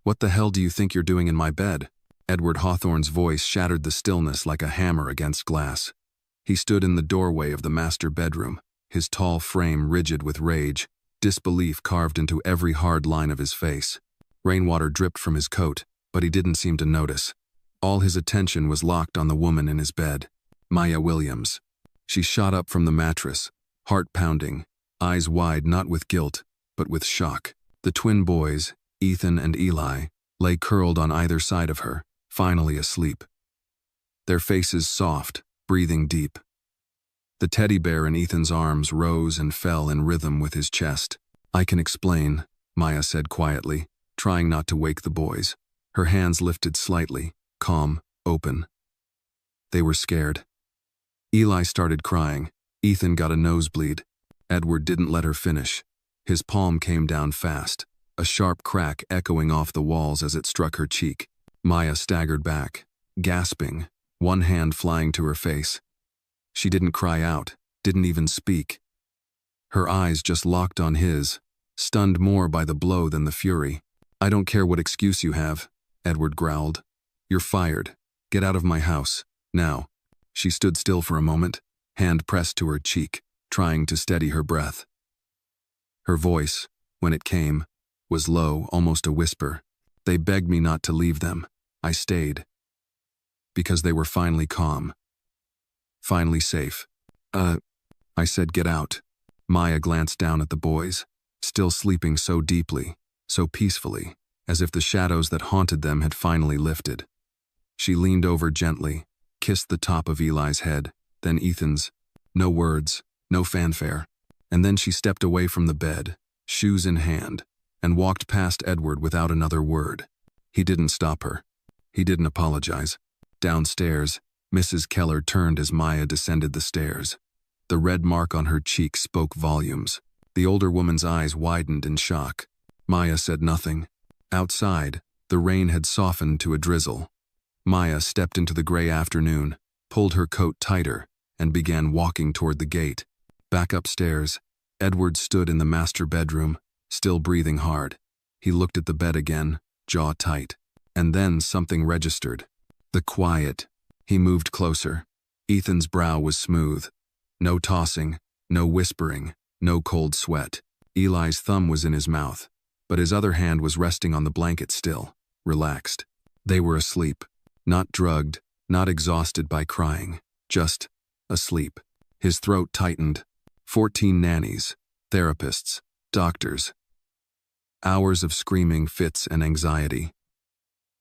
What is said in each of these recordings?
"What the hell do you think you're doing in my bed?" Edward Hawthorne's voice shattered the stillness like a hammer against glass. He stood in the doorway of the master bedroom, his tall frame rigid with rage, disbelief carved into every hard line of his face. Rainwater dripped from his coat, but he didn't seem to notice. All his attention was locked on the woman in his bed, Maya Williams. She shot up from the mattress, heart pounding, eyes wide not with guilt, but with shock. The twin boys, Ethan and Eli, lay curled on either side of her, finally asleep. Their faces soft, breathing deep. The teddy bear in Ethan's arms rose and fell in rhythm with his chest. "I can explain," Maya said quietly, trying not to wake the boys. Her hands lifted slightly, calm, open. They were scared. Eli started crying. Ethan got a nosebleed. Edward didn't let her finish. His palm came down fast, a sharp crack echoing off the walls as it struck her cheek. Maya staggered back, gasping, one hand flying to her face. She didn't cry out, didn't even speak. Her eyes just locked on his, stunned more by the blow than the fury. "I don't care what excuse you have," Edward growled. "You're fired. Get out of my house, now." She stood still for a moment, hand pressed to her cheek, trying to steady her breath. Her voice, when it came, was low, almost a whisper. "They begged me not to leave them. I stayed. Because they were finally calm. Finally safe. I said get out." Maya glanced down at the boys, still sleeping so deeply, so peacefully, as if the shadows that haunted them had finally lifted. She leaned over gently, kissed the top of Eli's head, then Ethan's. No words, no fanfare. And then she stepped away from the bed, shoes in hand, and walked past Edward without another word. He didn't stop her. He didn't apologize. Downstairs, Mrs. Keller turned as Maya descended the stairs. The red mark on her cheek spoke volumes. The older woman's eyes widened in shock. Maya said nothing. Outside, the rain had softened to a drizzle. Maya stepped into the gray afternoon, pulled her coat tighter, and began walking toward the gate. Back upstairs, Edward stood in the master bedroom, still breathing hard. He looked at the bed again, jaw tight. And then something registered. The quiet. He moved closer. Ethan's brow was smooth. No tossing, no whispering, no cold sweat. Eli's thumb was in his mouth, but his other hand was resting on the blanket still, relaxed. They were asleep. Not drugged, not exhausted by crying, just asleep. His throat tightened. 14 nannies, therapists, doctors. Hours of screaming fits and anxiety.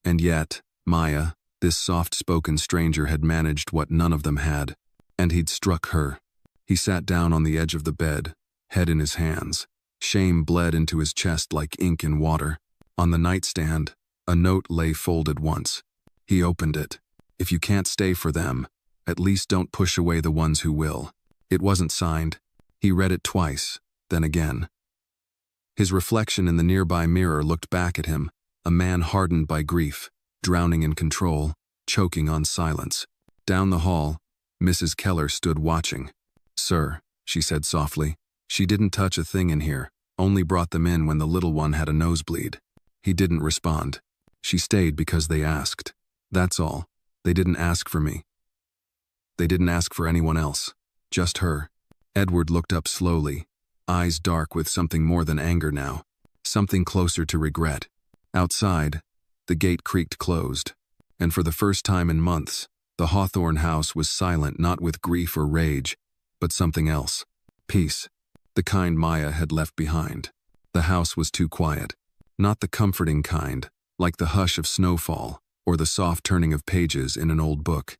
And yet, Maya, this soft-spoken stranger, had managed what none of them had, and he'd struck her. He sat down on the edge of the bed, head in his hands. Shame bled into his chest like ink in water. On the nightstand, a note lay folded once. He opened it. "If you can't stay for them, at least don't push away the ones who will." It wasn't signed. He read it twice, then again. His reflection in the nearby mirror looked back at him, a man hardened by grief, drowning in control, choking on silence. Down the hall, Mrs. Keller stood watching. "Sir," she said softly, "she didn't touch a thing in here, only brought them in when the little one had a nosebleed." He didn't respond. "She stayed because they asked. That's all. They didn't ask for me. They didn't ask for anyone else. Just her." Edward looked up slowly, eyes dark with something more than anger now, something closer to regret. Outside, the gate creaked closed, and for the first time in months, the Hawthorne house was silent, not with grief or rage, but something else. Peace. The kind Maya had left behind. The house was too quiet. Not the comforting kind, like the hush of snowfall or the soft turning of pages in an old book.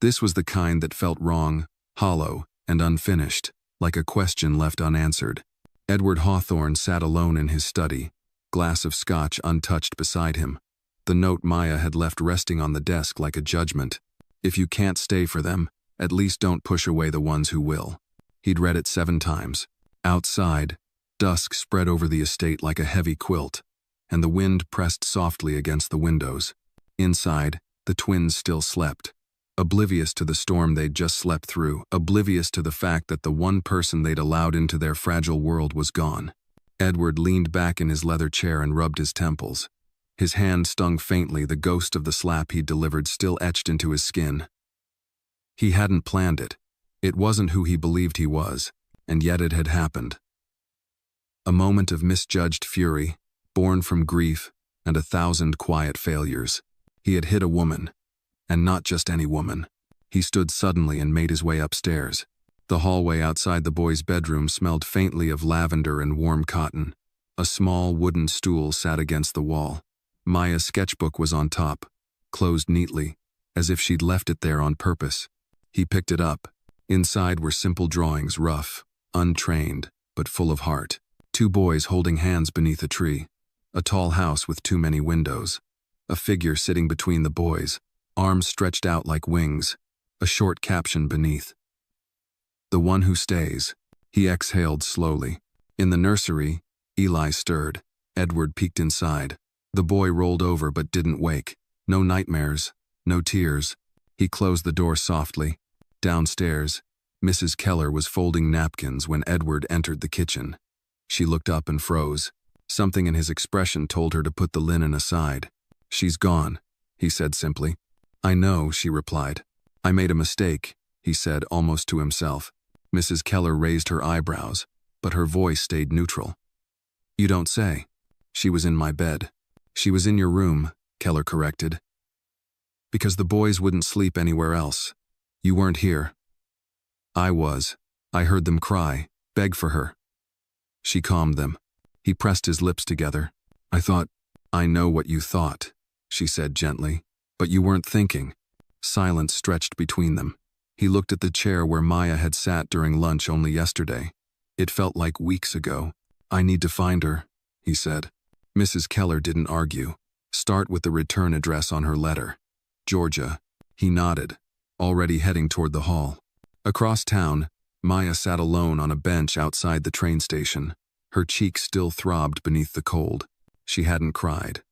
This was the kind that felt wrong, hollow, and unfinished, like a question left unanswered. Edward Hawthorne sat alone in his study, glass of scotch untouched beside him. The note Maya had left resting on the desk like a judgment. "If you can't stay for them, at least don't push away the ones who will." He'd read it 7 times. Outside, dusk spread over the estate like a heavy quilt, and the wind pressed softly against the windows. Inside, the twins still slept, oblivious to the storm they'd just slept through, oblivious to the fact that the one person they'd allowed into their fragile world was gone. Edward leaned back in his leather chair and rubbed his temples. His hand stung faintly, the ghost of the slap he'd delivered still etched into his skin. He hadn't planned it. It wasn't who he believed he was, and yet it had happened. A moment of misjudged fury, born from grief and 1,000 quiet failures. He had hit a woman, and not just any woman. He stood suddenly and made his way upstairs. The hallway outside the boys' bedroom smelled faintly of lavender and warm cotton. A small wooden stool sat against the wall. Maya's sketchbook was on top, closed neatly, as if she'd left it there on purpose. He picked it up. Inside were simple drawings, rough, untrained, but full of heart. 2 boys holding hands beneath a tree. A tall house with too many windows. A figure sitting between the boys, arms stretched out like wings. A short caption beneath. "The one who stays." He exhaled slowly. In the nursery, Eli stirred. Edward peeked inside. The boy rolled over but didn't wake. No nightmares, no tears. He closed the door softly. Downstairs, Mrs. Keller was folding napkins when Edward entered the kitchen. She looked up and froze. Something in his expression told her to put the linen aside. "She's gone," he said simply. "I know," she replied. "I made a mistake," he said almost to himself. Mrs. Keller raised her eyebrows, but her voice stayed neutral. "You don't say." "She was in my bed." "She was in your room," Keller corrected. "Because the boys wouldn't sleep anywhere else. You weren't here." "I was. I heard them cry, beg for her." She calmed them. He pressed his lips together. "I know what you thought," she said gently. "But you weren't thinking." Silence stretched between them. He looked at the chair where Maya had sat during lunch only yesterday. It felt like weeks ago. "I need to find her," he said. Mrs. Keller didn't argue. "Start with the return address on her letter." "Georgia." He nodded, already heading toward the hall. Across town, Maya sat alone on a bench outside the train station. Her cheeks still throbbed beneath the cold. She hadn't cried.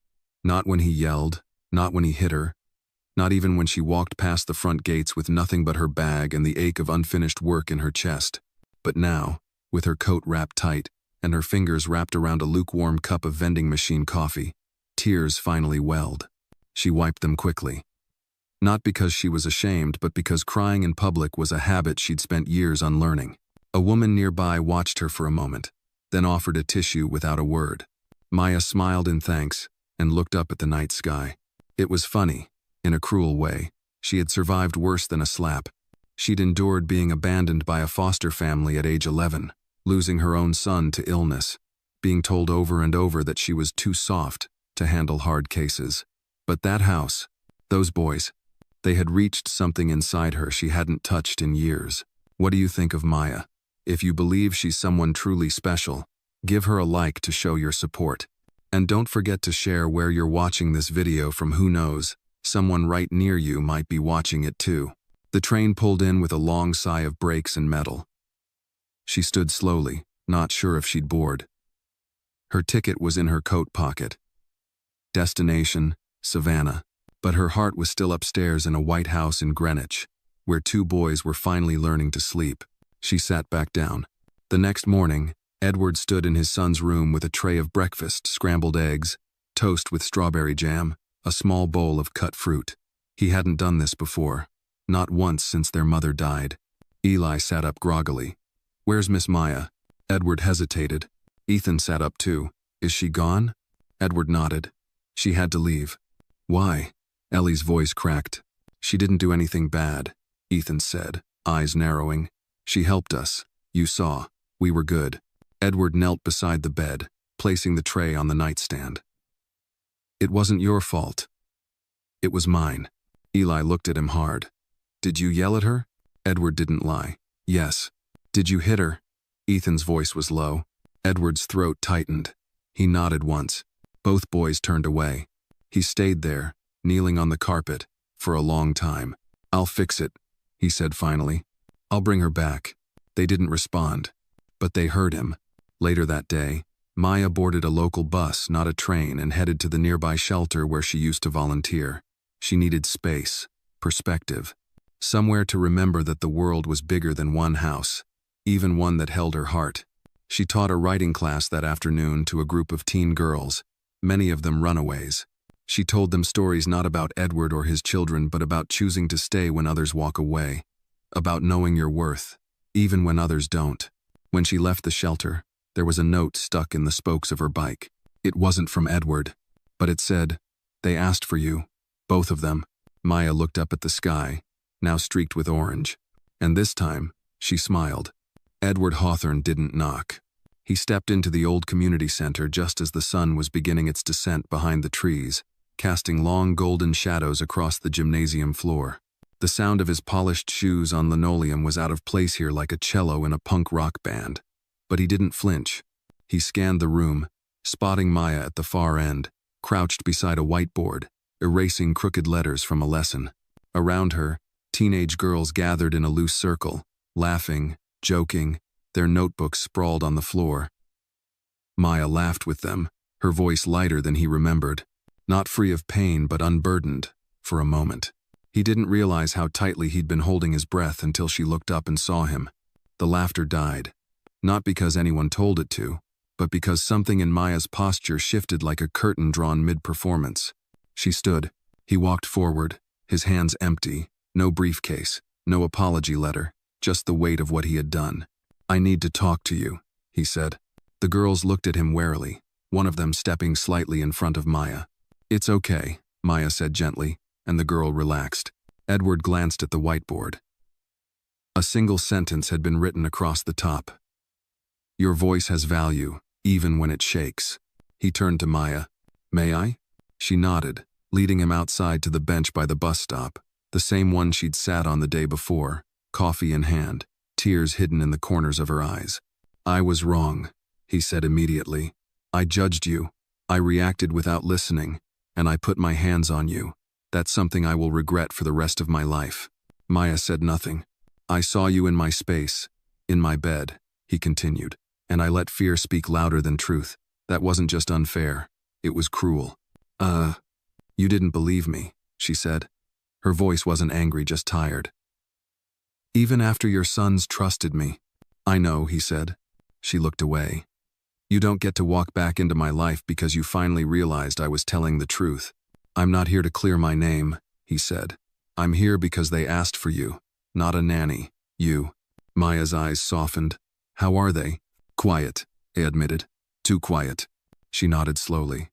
Not when he yelled, not when he hit her, not even when she walked past the front gates with nothing but her bag and the ache of unfinished work in her chest. But now, with her coat wrapped tight and her fingers wrapped around a lukewarm cup of vending machine coffee, tears finally welled. She wiped them quickly. Not because she was ashamed, but because crying in public was a habit she'd spent years unlearning. A woman nearby watched her for a moment, then offered a tissue without a word. Maya smiled in thanks and looked up at the night sky. It was funny, in a cruel way. She had survived worse than a slap. She'd endured being abandoned by a foster family at age 11, losing her own son to illness, being told over and over that she was too soft to handle hard cases. But that house, those boys, they had reached something inside her she hadn't touched in years. What do you think of Maya? If you believe she's someone truly special, give her a like to show your support. And don't forget to share where you're watching this video from. Who knows, someone right near you might be watching it too. The train pulled in with a long sigh of brakes and metal. She stood slowly, not sure if she'd board. Her ticket was in her coat pocket. Destination, Savannah. But her heart was still upstairs in a white house in Greenwich, where 2 boys were finally learning to sleep. She sat back down. The next morning, Edward stood in his son's room with a tray of breakfast, scrambled eggs, toast with strawberry jam, a small bowl of cut fruit. He hadn't done this before, not once since their mother died. Eli sat up groggily. "Where's Miss Maya?" Edward hesitated. Ethan sat up too. "Is she gone?" Edward nodded. "She had to leave." "Why?" Ellie's voice cracked. "She didn't do anything bad," Ethan said, eyes narrowing. "She helped us. You saw. We were good." Edward knelt beside the bed, placing the tray on the nightstand. "It wasn't your fault. It was mine." Eli looked at him hard. "Did you yell at her?" Edward didn't lie. "Yes." "Did you hit her?" Ethan's voice was low. Edward's throat tightened. He nodded once. Both boys turned away. He stayed there, kneeling on the carpet, for a long time. "I'll fix it," he said finally. "I'll bring her back." They didn't respond, but they heard him. Later that day, Maya boarded a local bus, not a train, and headed to the nearby shelter where she used to volunteer. She needed space, perspective, somewhere to remember that the world was bigger than one house, even one that held her heart. She taught a writing class that afternoon to a group of teen girls, many of them runaways. She told them stories not about Edward or his children, but about choosing to stay when others walk away, about knowing your worth, even when others don't. When she left the shelter, there was a note stuck in the spokes of her bike. It wasn't from Edward, but it said, "They asked for you, both of them." Maya looked up at the sky, now streaked with orange, and this time, she smiled. Edward Hawthorne didn't knock. He stepped into the old community center just as the sun was beginning its descent behind the trees, casting long golden shadows across the gymnasium floor. The sound of his polished shoes on linoleum was out of place here, like a cello in a punk rock band. But he didn't flinch. He scanned the room, spotting Maya at the far end, crouched beside a whiteboard, erasing crooked letters from a lesson. Around her, teenage girls gathered in a loose circle, laughing, joking, their notebooks sprawled on the floor. Maya laughed with them, her voice lighter than he remembered, not free of pain but unburdened, for a moment. He didn't realize how tightly he'd been holding his breath until she looked up and saw him. The laughter died, not because anyone told it to, but because something in Maya's posture shifted like a curtain drawn mid-performance. She stood. He walked forward, his hands empty, no briefcase, no apology letter, just the weight of what he had done. "I need to talk to you," he said. The girls looked at him warily, one of them stepping slightly in front of Maya. "It's okay," Maya said gently, and the girl relaxed. Edward glanced at the whiteboard. A single sentence had been written across the top. "Your voice has value, even when it shakes." He turned to Maya. "May I?" She nodded, leading him outside to the bench by the bus stop, the same one she'd sat on the day before, coffee in hand, tears hidden in the corners of her eyes. "I was wrong," he said immediately. "I judged you. I reacted without listening, and I put my hands on you. That's something I will regret for the rest of my life." Maya said nothing. "I saw you in my space, in my bed," he continued, "and I let fear speak louder than truth. That wasn't just unfair. It was cruel." You didn't believe me," she said. Her voice wasn't angry, just tired. "Even after your sons trusted me." "I know," he said. She looked away. "You don't get to walk back into my life because you finally realized I was telling the truth." "I'm not here to clear my name," he said. "I'm here because they asked for you, not a nanny, you." Maya's eyes softened. "How are they?" "Quiet," he admitted. "Too quiet." She nodded slowly.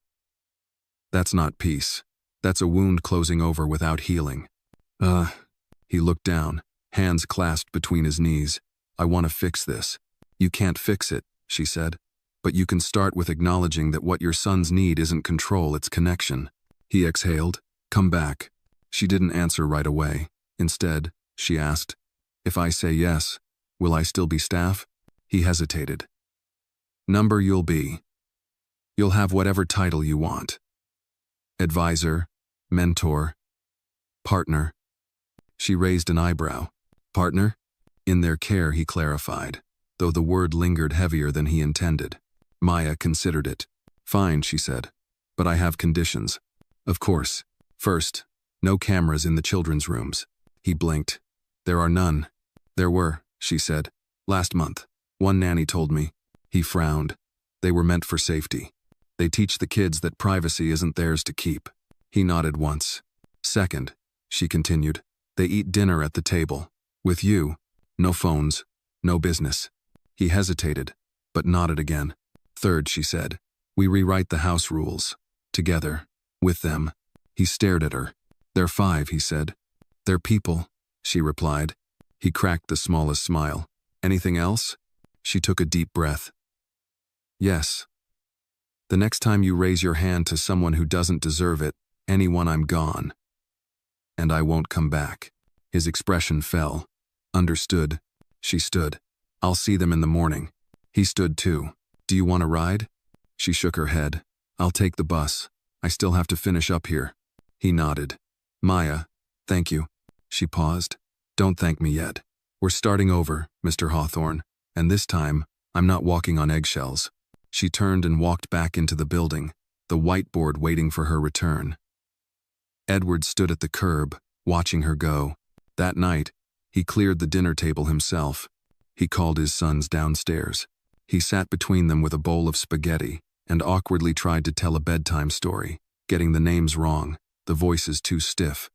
"That's not peace. That's a wound closing over without healing." He looked down, hands clasped between his knees. "I want to fix this." "You can't fix it," she said. "But you can start with acknowledging that what your sons need isn't control, it's connection." He exhaled. "Come back." She didn't answer right away. Instead, she asked, "If I say yes, will I still be staff?" He hesitated. "Number you'll be. You'll have whatever title you want. Advisor, mentor, partner." She raised an eyebrow. "Partner?" "In their care," he clarified, though the word lingered heavier than he intended. Maya considered it. "Fine," she said, "but I have conditions." "Of course. First, no cameras in the children's rooms." He blinked. "There are none." "There were," she said. "Last month. One nanny told me." He frowned. "They were meant for safety. They teach the kids that privacy isn't theirs to keep." He nodded once. "Second," she continued, "they eat dinner at the table. With you. No phones. No business." He hesitated, but nodded again. "Third," she said, "we rewrite the house rules. Together. With them." He stared at her. "They're 5, he said. "They're people," she replied. He cracked the smallest smile. "Anything else?" She took a deep breath. "Yes. The next time you raise your hand to someone who doesn't deserve it, anyone, I'm gone. And I won't come back." His expression fell. "Understood." She stood. "I'll see them in the morning." He stood too. "Do you want a ride?" She shook her head. "I'll take the bus. I still have to finish up here." He nodded. "Maya, thank you." She paused. "Don't thank me yet. We're starting over, Mr. Hawthorne, and this time, I'm not walking on eggshells." She turned and walked back into the building, the whiteboard waiting for her return. Edward stood at the curb, watching her go. That night, he cleared the dinner table himself. He called his sons downstairs. He sat between them with a bowl of spaghetti and awkwardly tried to tell a bedtime story, getting the names wrong, the voices too stiff.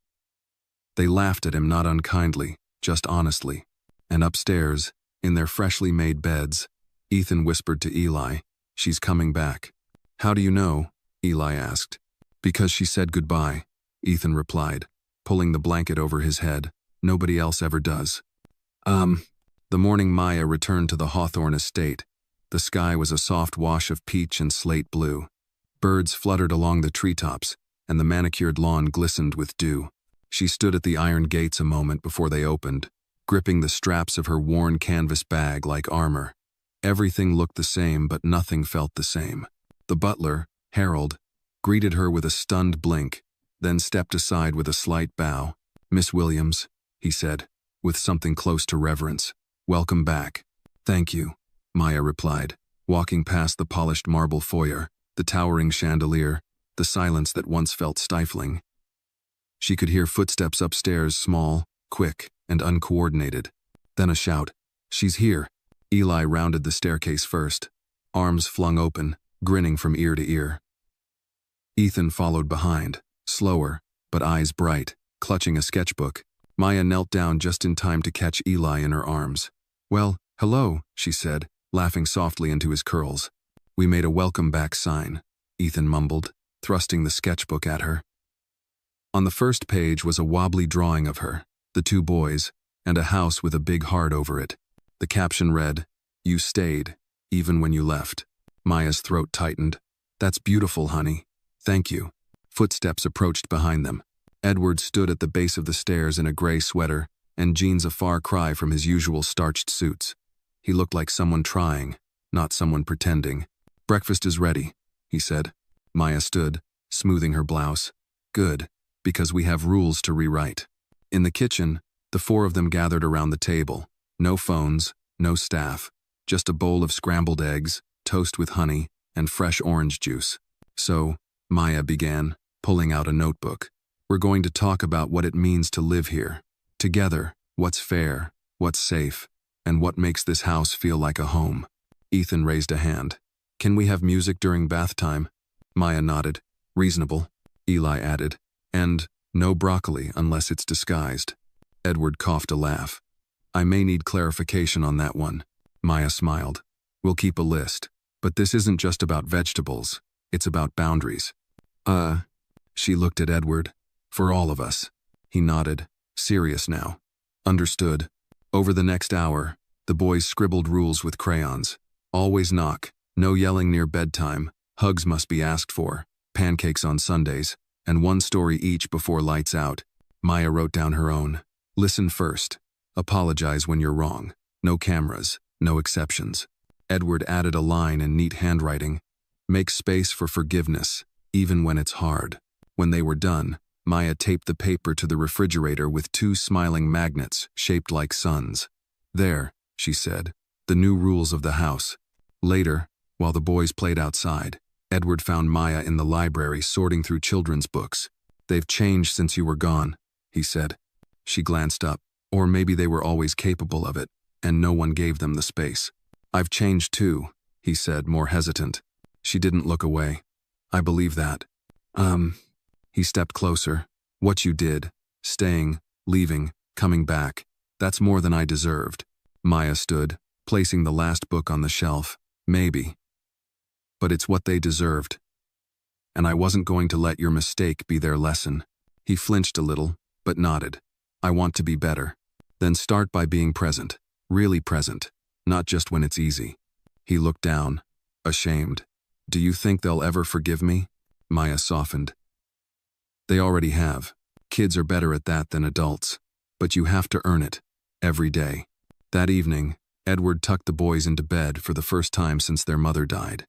They laughed at him not unkindly, just honestly. And upstairs, in their freshly made beds, Ethan whispered to Eli, "She's coming back." "How do you know?" Eli asked. "Because she said goodbye," Ethan replied, pulling the blanket over his head. "Nobody else ever does." The morning Maya returned to the Hawthorne estate, the sky was a soft wash of peach and slate blue. Birds fluttered along the treetops, and the manicured lawn glistened with dew. She stood at the iron gates a moment before they opened, gripping the straps of her worn canvas bag like armor. Everything looked the same, but nothing felt the same. The butler, Harold, greeted her with a stunned blink, then stepped aside with a slight bow. "Miss Williams," he said, with something close to reverence. "Welcome back." "Thank you," Maya replied, walking past the polished marble foyer, the towering chandelier, the silence that once felt stifling. She could hear footsteps upstairs, small, quick, and uncoordinated. Then a shout. "She's here." Eli rounded the staircase first, arms flung open, grinning from ear to ear. Ethan followed behind, slower, but eyes bright, clutching a sketchbook. Maya knelt down just in time to catch Eli in her arms. "Well, hello," she said, laughing softly into his curls. "We made a welcome back sign," Ethan mumbled, thrusting the sketchbook at her. On the first page was a wobbly drawing of her, the two boys, and a house with a big heart over it. The caption read, "You stayed, even when you left." Maya's throat tightened. "That's beautiful, honey. Thank you." Footsteps approached behind them. Edward stood at the base of the stairs in a gray sweater, and jeans a far cry from his usual starched suits. He looked like someone trying, not someone pretending. "Breakfast is ready," he said. Maya stood, smoothing her blouse. "Good, because we have rules to rewrite." In the kitchen, the four of them gathered around the table. No phones, no staff, just a bowl of scrambled eggs, toast with honey, and fresh orange juice. "So," Maya began, pulling out a notebook, "we're going to talk about what it means to live here. Together, what's fair, what's safe, and what makes this house feel like a home." Ethan raised a hand. "Can we have music during bath time?" Maya nodded. "Reasonable," Eli added. "And no broccoli unless it's disguised." Edward coughed a laugh. "I may need clarification on that one." Maya smiled. "We'll keep a list. But this isn't just about vegetables. It's about boundaries." She looked at Edward. "For all of us." He nodded, serious now. "Understood." Over the next hour, the boys scribbled rules with crayons. Always knock, no yelling near bedtime, hugs must be asked for, pancakes on Sundays, and one story each before lights out. Maya wrote down her own. "Listen first. Apologize when you're wrong. No cameras, no exceptions." Edward added a line in neat handwriting. "Make space for forgiveness, even when it's hard." When they were done, Maya taped the paper to the refrigerator with two smiling magnets shaped like suns. "There," she said, "the new rules of the house." Later, while the boys played outside, Edward found Maya in the library sorting through children's books. "They've changed since you were gone," he said. She glanced up. Or maybe they were always capable of it, and no one gave them the space. "I've changed too," he said, more hesitant. She didn't look away. "I believe that." He stepped closer. "What you did, staying, leaving, coming back, that's more than I deserved." Maya stood, placing the last book on the shelf. "Maybe. But it's what they deserved. And I wasn't going to let your mistake be their lesson." He flinched a little, but nodded. "I want to be better." "Then start by being present, really present, not just when it's easy." He looked down, ashamed. "Do you think they'll ever forgive me?" Maya softened. "They already have. Kids are better at that than adults. But you have to earn it, every day." That evening, Edward tucked the boys into bed for the first time since their mother died.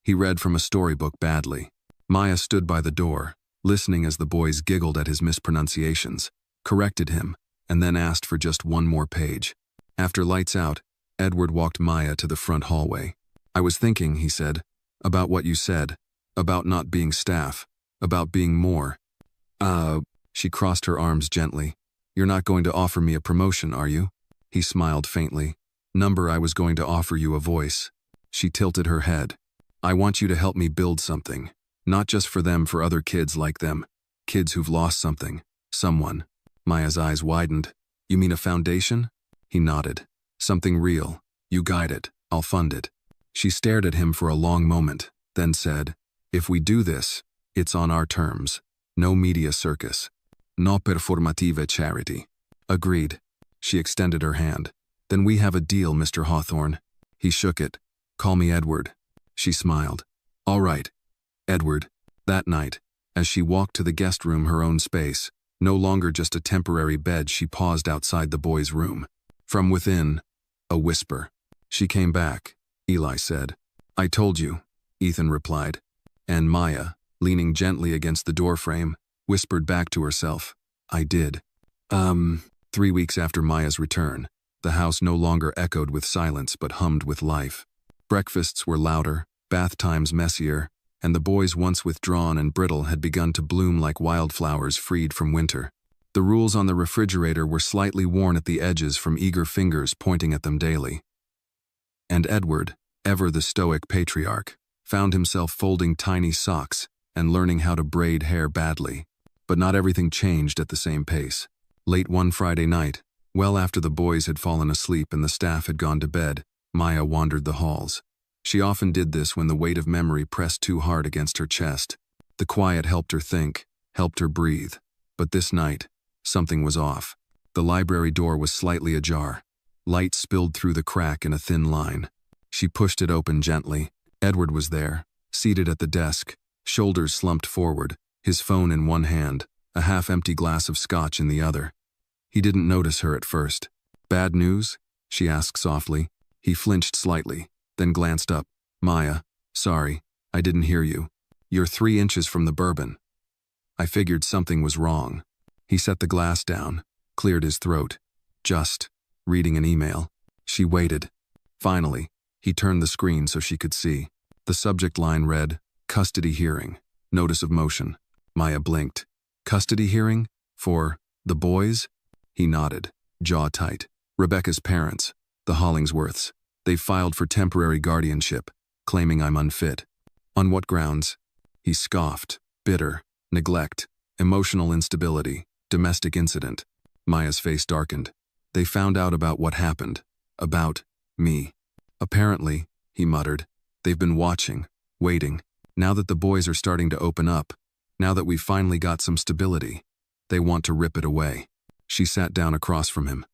He read from a storybook badly. Maya stood by the door, listening as the boys giggled at his mispronunciations, corrected him, and then asked for just one more page. After lights out, Edward walked Maya to the front hallway. "I was thinking," he said, "about what you said, about not being staff, about being more." She crossed her arms gently. "You're not going to offer me a promotion, are you?" He smiled faintly. "Number, I was going to offer you a voice." She tilted her head. "I want you to help me build something. Not just for them, for other kids like them. Kids who've lost something. Someone. Maya's eyes widened. You mean a foundation? He nodded. Something real. You guide it. I'll fund it. She stared at him for a long moment, then said, if we do this, it's on our terms. No media circus. No performative charity. Agreed. She extended her hand. Then we have a deal, Mr. Hawthorne. He shook it. Call me Edward. She smiled. All right. Edward. That night, as she walked to the guest room, her own space, no longer just a temporary bed, she paused outside the boys' room. From within, a whisper. She came back, Eli said. I told you, Ethan replied. And Maya, leaning gently against the doorframe, whispered back to herself, I did. 3 weeks after Maya's return, the house no longer echoed with silence but hummed with life. Breakfasts were louder, bath times messier, and the boys, once withdrawn and brittle, had begun to bloom like wildflowers freed from winter. The rules on the refrigerator were slightly worn at the edges from eager fingers pointing at them daily. And Edward, ever the stoic patriarch, found himself folding tiny socks and learning how to braid hair badly. But not everything changed at the same pace. Late one Friday night, well after the boys had fallen asleep and the staff had gone to bed, Maya wandered the halls. She often did this when the weight of memory pressed too hard against her chest. The quiet helped her think, helped her breathe. But this night, something was off. The library door was slightly ajar. Light spilled through the crack in a thin line. She pushed it open gently. Edward was there, seated at the desk, shoulders slumped forward, his phone in one hand, a half-empty glass of scotch in the other. He didn't notice her at first. Bad news? She asked softly. He flinched slightly, then glanced up. Maya, sorry, I didn't hear you. You're 3 inches from the bourbon. I figured something was wrong. He set the glass down, cleared his throat. Just reading an email. She waited. Finally, he turned the screen so she could see. The subject line read, Custody hearing. Notice of motion. Maya blinked. Custody hearing? For the boys? He nodded, jaw tight. Rebecca's parents, the Hollingsworths. They've filed for temporary guardianship, claiming I'm unfit. On what grounds? He scoffed. Bitter, neglect, emotional instability, domestic incident. Maya's face darkened. They found out about what happened. About me. Apparently, he muttered, they've been watching, waiting. Now that the boys are starting to open up, now that we've finally got some stability, they want to rip it away. She sat down across from him.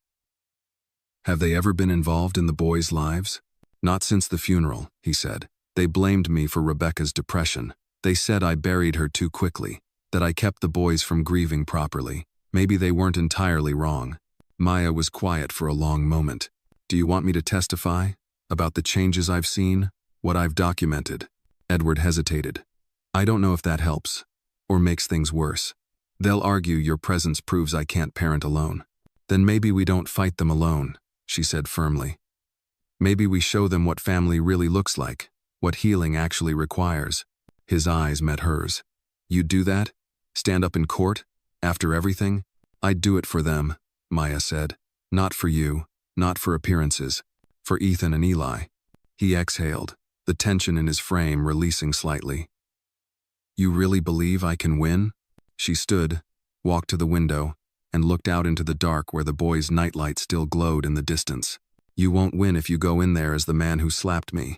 Have they ever been involved in the boys' lives? Not since the funeral, he said. They blamed me for Rebecca's depression. They said I buried her too quickly, that I kept the boys from grieving properly. Maybe they weren't entirely wrong. Maya was quiet for a long moment. Do you want me to testify? About the changes I've seen? What I've documented? Edward hesitated. I don't know if that helps, or makes things worse. They'll argue your presence proves I can't parent alone. Then maybe we don't fight them alone, she said firmly. Maybe we show them what family really looks like, what healing actually requires. His eyes met hers. You'd do that? Stand up in court? After everything? I'd do it for them, Maya said. Not for you, not for appearances. For Ethan and Eli. He exhaled, the tension in his frame releasing slightly. You really believe I can win? She stood, walked to the window, and looked out into the dark where the boys' nightlight still glowed in the distance. You won't win if you go in there as the man who slapped me.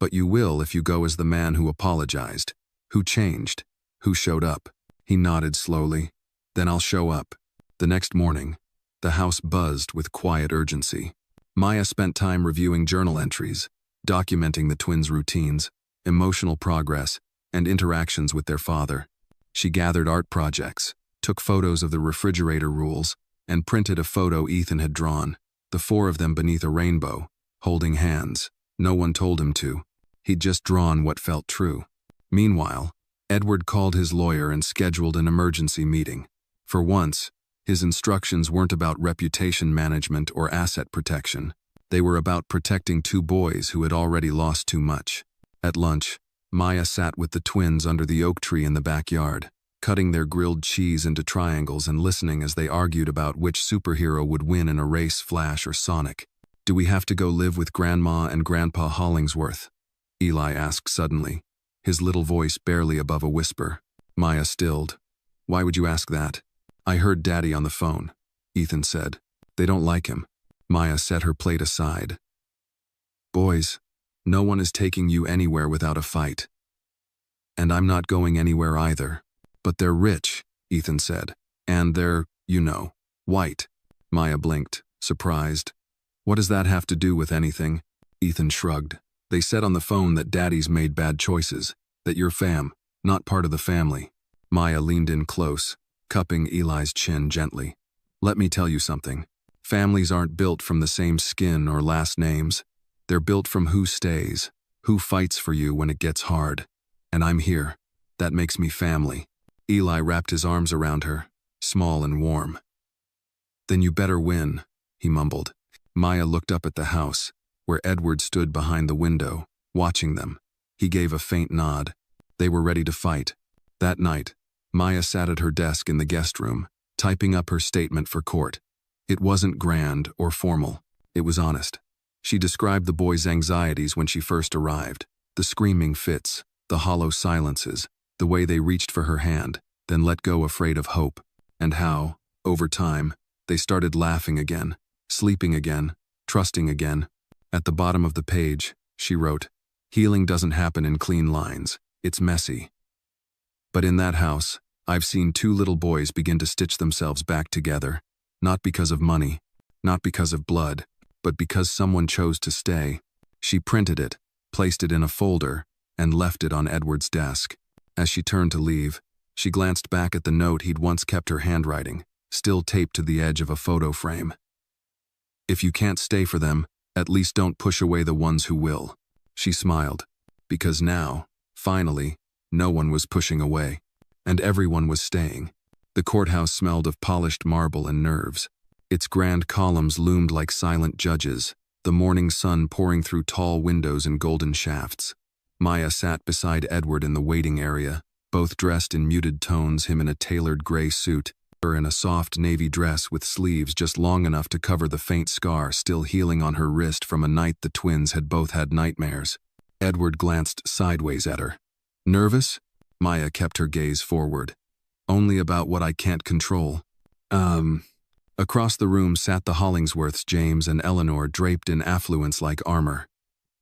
But you will if you go as the man who apologized, who changed, who showed up. He nodded slowly. Then I'll show up. The next morning, the house buzzed with quiet urgency. Maya spent time reviewing journal entries, documenting the twins' routines, emotional progress, and interactions with their father. She gathered art projects, took photos of the refrigerator rules, and printed a photo Ethan had drawn, the 4 of them beneath a rainbow, holding hands. No one told him to. He'd just drawn what felt true. Meanwhile, Edward called his lawyer and scheduled an emergency meeting. For once, his instructions weren't about reputation management or asset protection. They were about protecting 2 boys who had already lost too much. At lunch, Maya sat with the twins under the oak tree in the backyard, cutting their grilled cheese into triangles and listening as they argued about which superhero would win in a race, Flash or Sonic. Do we have to go live with Grandma and Grandpa Hollingsworth? Eli asked suddenly. his little voice barely above a whisper. Maya stilled. Why would you ask that? I heard Daddy on the phone, Ethan said. They don't like him. Maya set her plate aside. Boys, no one is taking you anywhere without a fight. And I'm not going anywhere either. But they're rich, Ethan said. And they're, white. Maya blinked, surprised. What does that have to do with anything? Ethan shrugged. They said on the phone that Daddy's made bad choices, that you're not part of the family. Maya leaned in close, cupping Eli's chin gently. Let me tell you something. Families aren't built from the same skin or last names. They're built from who stays, who fights for you when it gets hard. And I'm here. That makes me family. Eli wrapped his arms around her, small and warm. Then you better win, he mumbled. Maya looked up at the house, where Edward stood behind the window, watching them. He gave a faint nod. They were ready to fight. That night, Maya sat at her desk in the guest room, typing up her statement for court. It wasn't grand or formal. It was honest. She described the boys' anxieties when she first arrived, the screaming fits, the hollow silences, the way they reached for her hand, then let go afraid of hope, and how, over time, they started laughing again, sleeping again, trusting again. At the bottom of the page, she wrote, "Healing doesn't happen in clean lines. It's messy. But in that house, I've seen two little boys begin to stitch themselves back together, not because of money, not because of blood, but because someone chose to stay." She printed it, placed it in a folder, and left it on Edward's desk. As she turned to leave, she glanced back at the note he'd once kept her handwriting, still taped to the edge of a photo frame. If you can't stay for them, at least don't push away the ones who will. She smiled, because now, finally, no one was pushing away, and everyone was staying. The courthouse smelled of polished marble and nerves. Its grand columns loomed like silent judges, the morning sun pouring through tall windows and golden shafts. Maya sat beside Edward in the waiting area, both dressed in muted tones, him in a tailored gray suit, her in a soft navy dress with sleeves just long enough to cover the faint scar still healing on her wrist from a night the twins had both had nightmares. Edward glanced sideways at her. Nervous? Maya kept her gaze forward. Only about what I can't control. Across the room sat the Hollingsworths, James and Eleanor, draped in affluence like armor.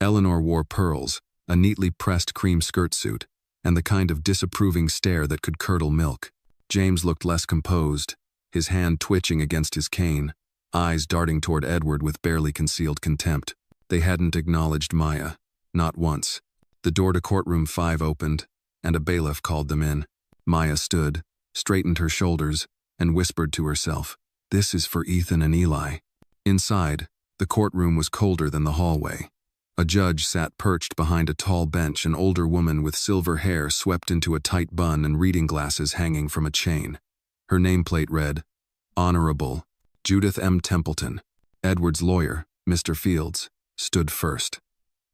Eleanor wore pearls, a neatly pressed cream skirt suit, and the kind of disapproving stare that could curdle milk. James looked less composed, his hand twitching against his cane, eyes darting toward Edward with barely concealed contempt. They hadn't acknowledged Maya, not once. The door to courtroom 5 opened, and a bailiff called them in. Maya stood, straightened her shoulders, and whispered to herself, "This is for Ethan and Eli." Inside, the courtroom was colder than the hallway. A judge sat perched behind a tall bench, an older woman with silver hair swept into a tight bun and reading glasses hanging from a chain. Her nameplate read, Honorable Judith M. Templeton. Edward's lawyer, Mr. Fields, stood first.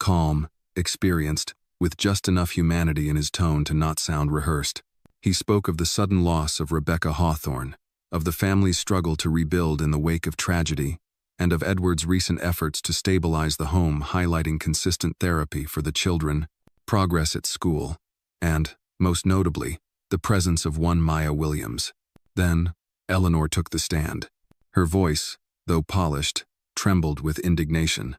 Calm, experienced, with just enough humanity in his tone to not sound rehearsed. He spoke of the sudden loss of Rebecca Hawthorne, of the family's struggle to rebuild in the wake of tragedy, and of Edward's recent efforts to stabilize the home, highlighting consistent therapy for the children, progress at school, and, most notably, the presence of one Maya Williams. Then, Eleanor took the stand. Her voice, though polished, trembled with indignation.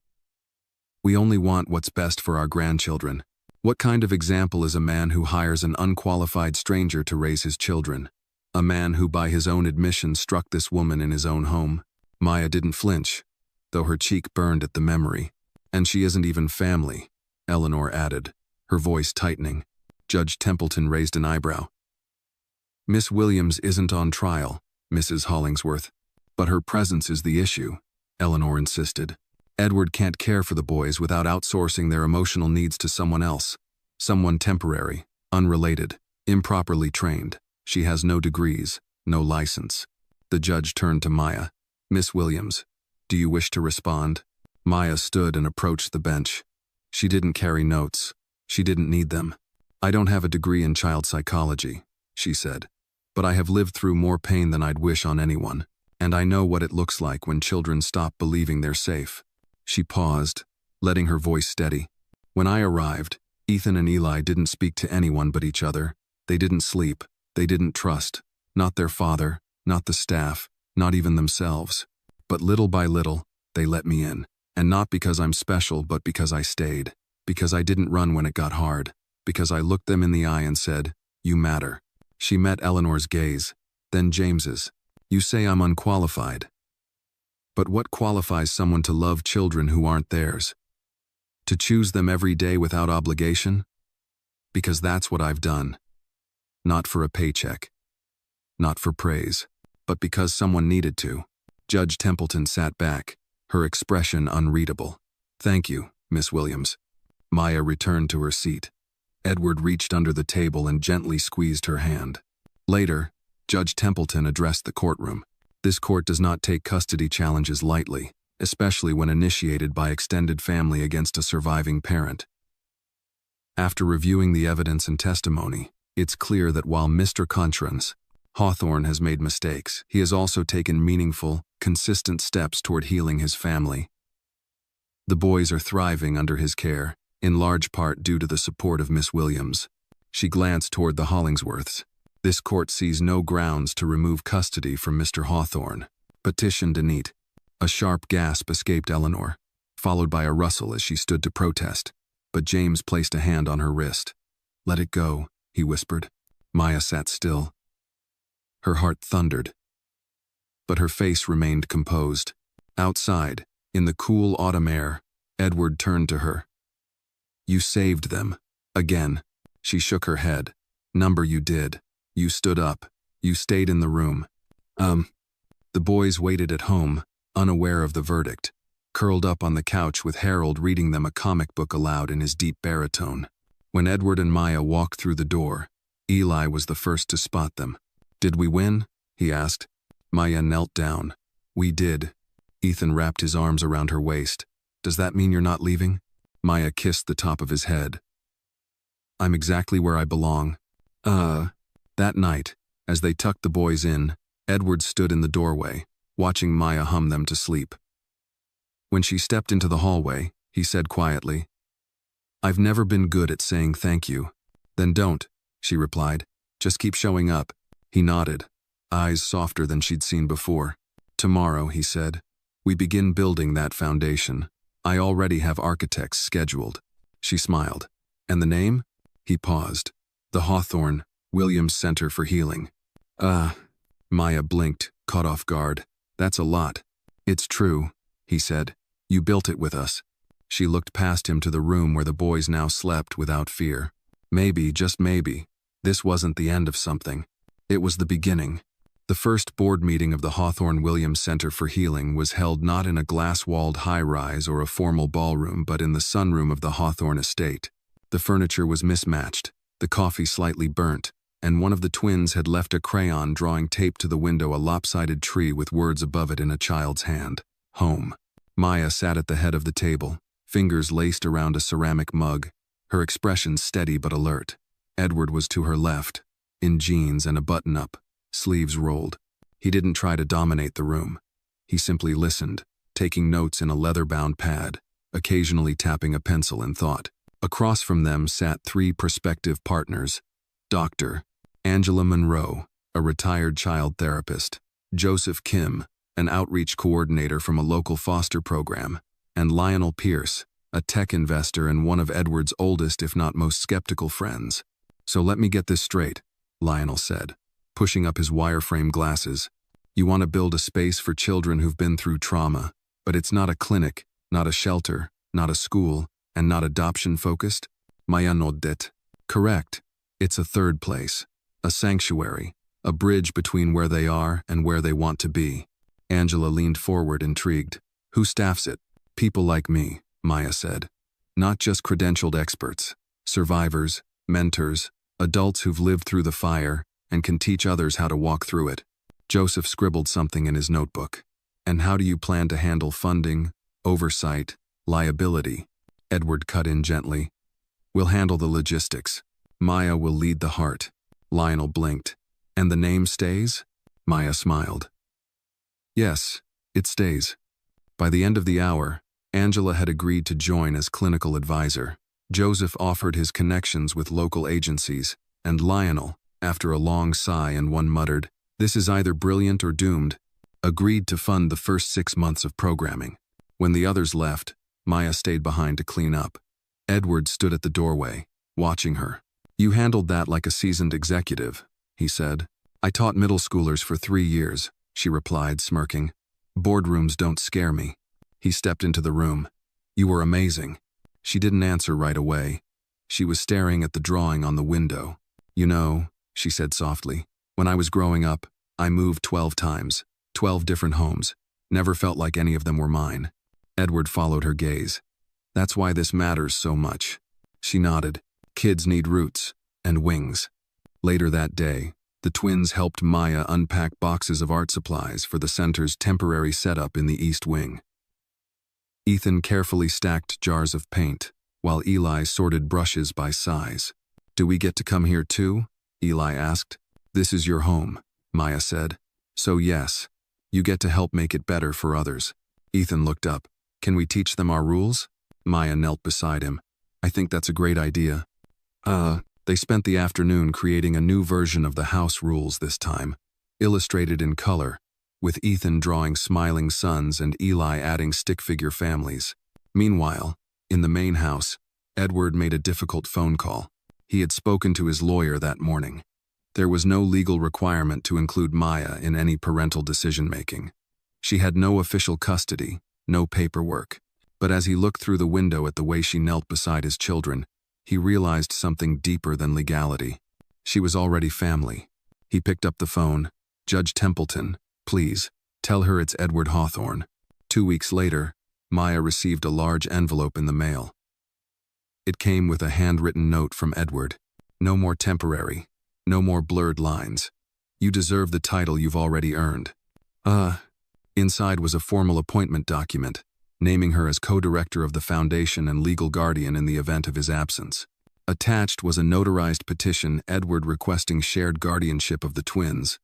"We only want what's best for our grandchildren. What kind of example is a man who hires an unqualified stranger to raise his children? A man who, by his own admission, struck this woman in his own home?" Maya didn't flinch, though her cheek burned at the memory. "And she isn't even family," Eleanor added, her voice tightening. Judge Templeton raised an eyebrow. "Miss Williams isn't on trial, Mrs. Hollingsworth, but her presence is the issue," Eleanor insisted. "Edward can't care for the boys without outsourcing their emotional needs to someone else, someone temporary, unrelated, improperly trained. She has no degrees, no license." The judge turned to Maya. "Miss Williams, do you wish to respond?" Maya stood and approached the bench. She didn't carry notes. She didn't need them. "I don't have a degree in child psychology," she said, "but I have lived through more pain than I'd wish on anyone, and I know what it looks like when children stop believing they're safe." She paused, letting her voice steady. "When I arrived, Ethan and Eli didn't speak to anyone but each other. They didn't sleep. They didn't trust. Not their father, not the staff, not even themselves. But little by little, they let me in. And not because I'm special, but because I stayed. Because I didn't run when it got hard. Because I looked them in the eye and said, "You matter." She met Eleanor's gaze, then James's. "You say I'm unqualified. But what qualifies someone to love children who aren't theirs? To choose them every day without obligation? Because that's what I've done. Not for a paycheck. Not for praise. But because someone needed to." Judge Templeton sat back, her expression unreadable. "Thank you, Miss Williams." Maya returned to her seat. Edward reached under the table and gently squeezed her hand. Later, Judge Templeton addressed the courtroom. This court does not take custody challenges lightly, especially when initiated by extended family against a surviving parent. After reviewing the evidence and testimony, it's clear that while Mr. Contrans, Hawthorne has made mistakes, he has also taken meaningful, consistent steps toward healing his family. The boys are thriving under his care, in large part due to the support of Miss Williams. She glanced toward the Hollingsworths. This court sees no grounds to remove custody from Mr. Hawthorne. Petition Denise. A sharp gasp escaped Eleanor, followed by a rustle as she stood to protest. But James placed a hand on her wrist. "Let it go," he whispered. Maya sat still. Her heart thundered, but her face remained composed. Outside, in the cool autumn air, Edward turned to her. "You saved them. Again." She shook her head. "Number, you did. You stood up. You stayed in the room." The boys waited at home, unaware of the verdict, curled up on the couch with Harold reading them a comic book aloud in his deep baritone. When Edward and Maya walked through the door, Eli was the first to spot them. "Did we win?" he asked. Maya knelt down. "We did." Ethan wrapped his arms around her waist. "Does that mean you're not leaving?" Maya kissed the top of his head. "I'm exactly where I belong." That night, as they tucked the boys in, Edward stood in the doorway, watching Maya hum them to sleep. When she stepped into the hallway, he said quietly, "I've never been good at saying thank you." "Then don't," she replied. "Just keep showing up." He nodded, eyes softer than she'd seen before. "Tomorrow," he said, "we begin building that foundation. I already have architects scheduled." She smiled. "And the name?" He paused. "The Hawthorne Williams Center for Healing." Maya blinked, caught off guard. "That's a lot." "It's true," he said. "You built it with us." She looked past him to the room where the boys now slept without fear. Maybe, just maybe, this wasn't the end of something. It was the beginning. The first board meeting of the Hawthorne Williams Center for Healing was held not in a glass-walled high-rise or a formal ballroom, but in the sunroom of the Hawthorne estate. The furniture was mismatched, the coffee slightly burnt, and one of the twins had left a crayon drawing taped to the window a lopsided tree with words above it in a child's hand. Home. Maya sat at the head of the table, fingers laced around a ceramic mug, her expression steady but alert. Edward was to her left, in jeans and a button-up, sleeves rolled. He didn't try to dominate the room. He simply listened, taking notes in a leather-bound pad, occasionally tapping a pencil in thought. Across from them sat three prospective partners: Dr. Angela Monroe, a retired child therapist; Joseph Kim, an outreach coordinator from a local foster program; and Lionel Pierce, a tech investor and one of Edward's oldest if not most skeptical friends. "So let me get this straight," Lionel said, pushing up his wireframe glasses. "You want to build a space for children who've been through trauma, but it's not a clinic, not a shelter, not a school, and not adoption-focused?" Maya nodded. "Correct. It's a third place, a sanctuary, a bridge between where they are and where they want to be." Angela leaned forward, intrigued. "Who staffs it?" "People like me," Maya said. "Not just credentialed experts. Survivors, mentors, adults who've lived through the fire and can teach others how to walk through it." Joseph scribbled something in his notebook. "And how do you plan to handle funding, oversight, liability?" Edward cut in gently. "We'll handle the logistics. Maya will lead the heart." Lionel blinked. "And the name stays?" Maya smiled. "Yes, it stays." By the end of the hour, Angela had agreed to join as clinical advisor. Joseph offered his connections with local agencies, and Lionel, after a long sigh and one muttered, "This is either brilliant or doomed," agreed to fund the first 6 months of programming. When the others left, Maya stayed behind to clean up. Edward stood at the doorway, watching her. "You handled that like a seasoned executive," he said. "I taught middle schoolers for 3 years," she replied, smirking. "Boardrooms don't scare me." He stepped into the room. "You were amazing." She didn't answer right away. She was staring at the drawing on the window. "You know," she said softly, "when I was growing up, I moved 12 times, 12 different homes. Never felt like any of them were mine." Edward followed her gaze. "That's why this matters so much." She nodded. "Kids need roots and wings." Later that day, the twins helped Maya unpack boxes of art supplies for the center's temporary setup in the East Wing. Ethan carefully stacked jars of paint, while Eli sorted brushes by size. "Do we get to come here too?" Eli asked. "This is your home," Maya said. "So yes, you get to help make it better for others." Ethan looked up. "Can we teach them our rules?" Maya knelt beside him. "I think that's a great idea." They spent the afternoon creating a new version of the house rules this time, illustrated in color, with Ethan drawing smiling suns and Eli adding stick figure families. Meanwhile, in the main house, Edward made a difficult phone call. He had spoken to his lawyer that morning. There was no legal requirement to include Maya in any parental decision-making. She had no official custody, no paperwork. But as he looked through the window at the way she knelt beside his children, he realized something deeper than legality. She was already family. He picked up the phone. "Judge Templeton, please, tell her it's Edward Hawthorne." 2 weeks later, Maya received a large envelope in the mail. It came with a handwritten note from Edward. "No more temporary. No more blurred lines. You deserve the title you've already earned." Inside was a formal appointment document, naming her as co-director of the foundation and legal guardian in the event of his absence. Attached was a notarized petition, Edward requesting shared guardianship of the twins,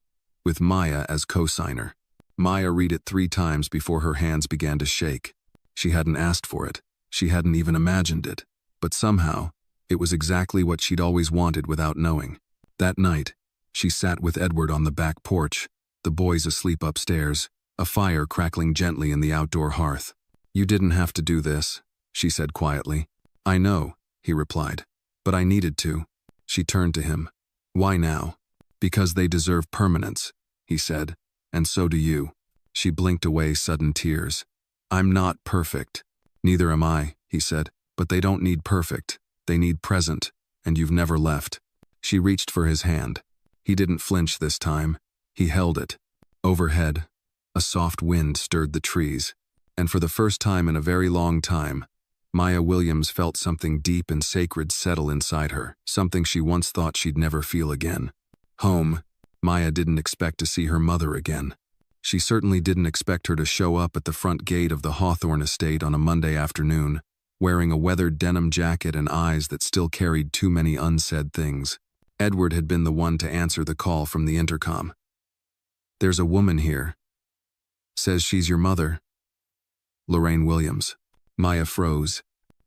with Maya as co-signer. Maya read it 3 times before her hands began to shake. She hadn't asked for it. She hadn't even imagined it. But somehow, it was exactly what she'd always wanted without knowing. That night, she sat with Edward on the back porch, the boys asleep upstairs, a fire crackling gently in the outdoor hearth. "You didn't have to do this," she said quietly. "I know," he replied, "but I needed to." She turned to him. "Why now?" "Because they deserve permanence," he said, "and so do you." She blinked away sudden tears. "I'm not perfect." "Neither am I," he said, "but they don't need perfect. They need present, and you've never left." She reached for his hand. He didn't flinch this time. He held it. Overhead, a soft wind stirred the trees, and for the first time in a very long time, Maya Williams felt something deep and sacred settle inside her, something she once thought she'd never feel again. Home. Maya didn't expect to see her mother again. She certainly didn't expect her to show up at the front gate of the Hawthorne estate on a Monday afternoon, wearing a weathered denim jacket and eyes that still carried too many unsaid things. Edward had been the one to answer the call from the intercom. "There's a woman here. Says she's your mother." Lorraine Williams. Maya froze.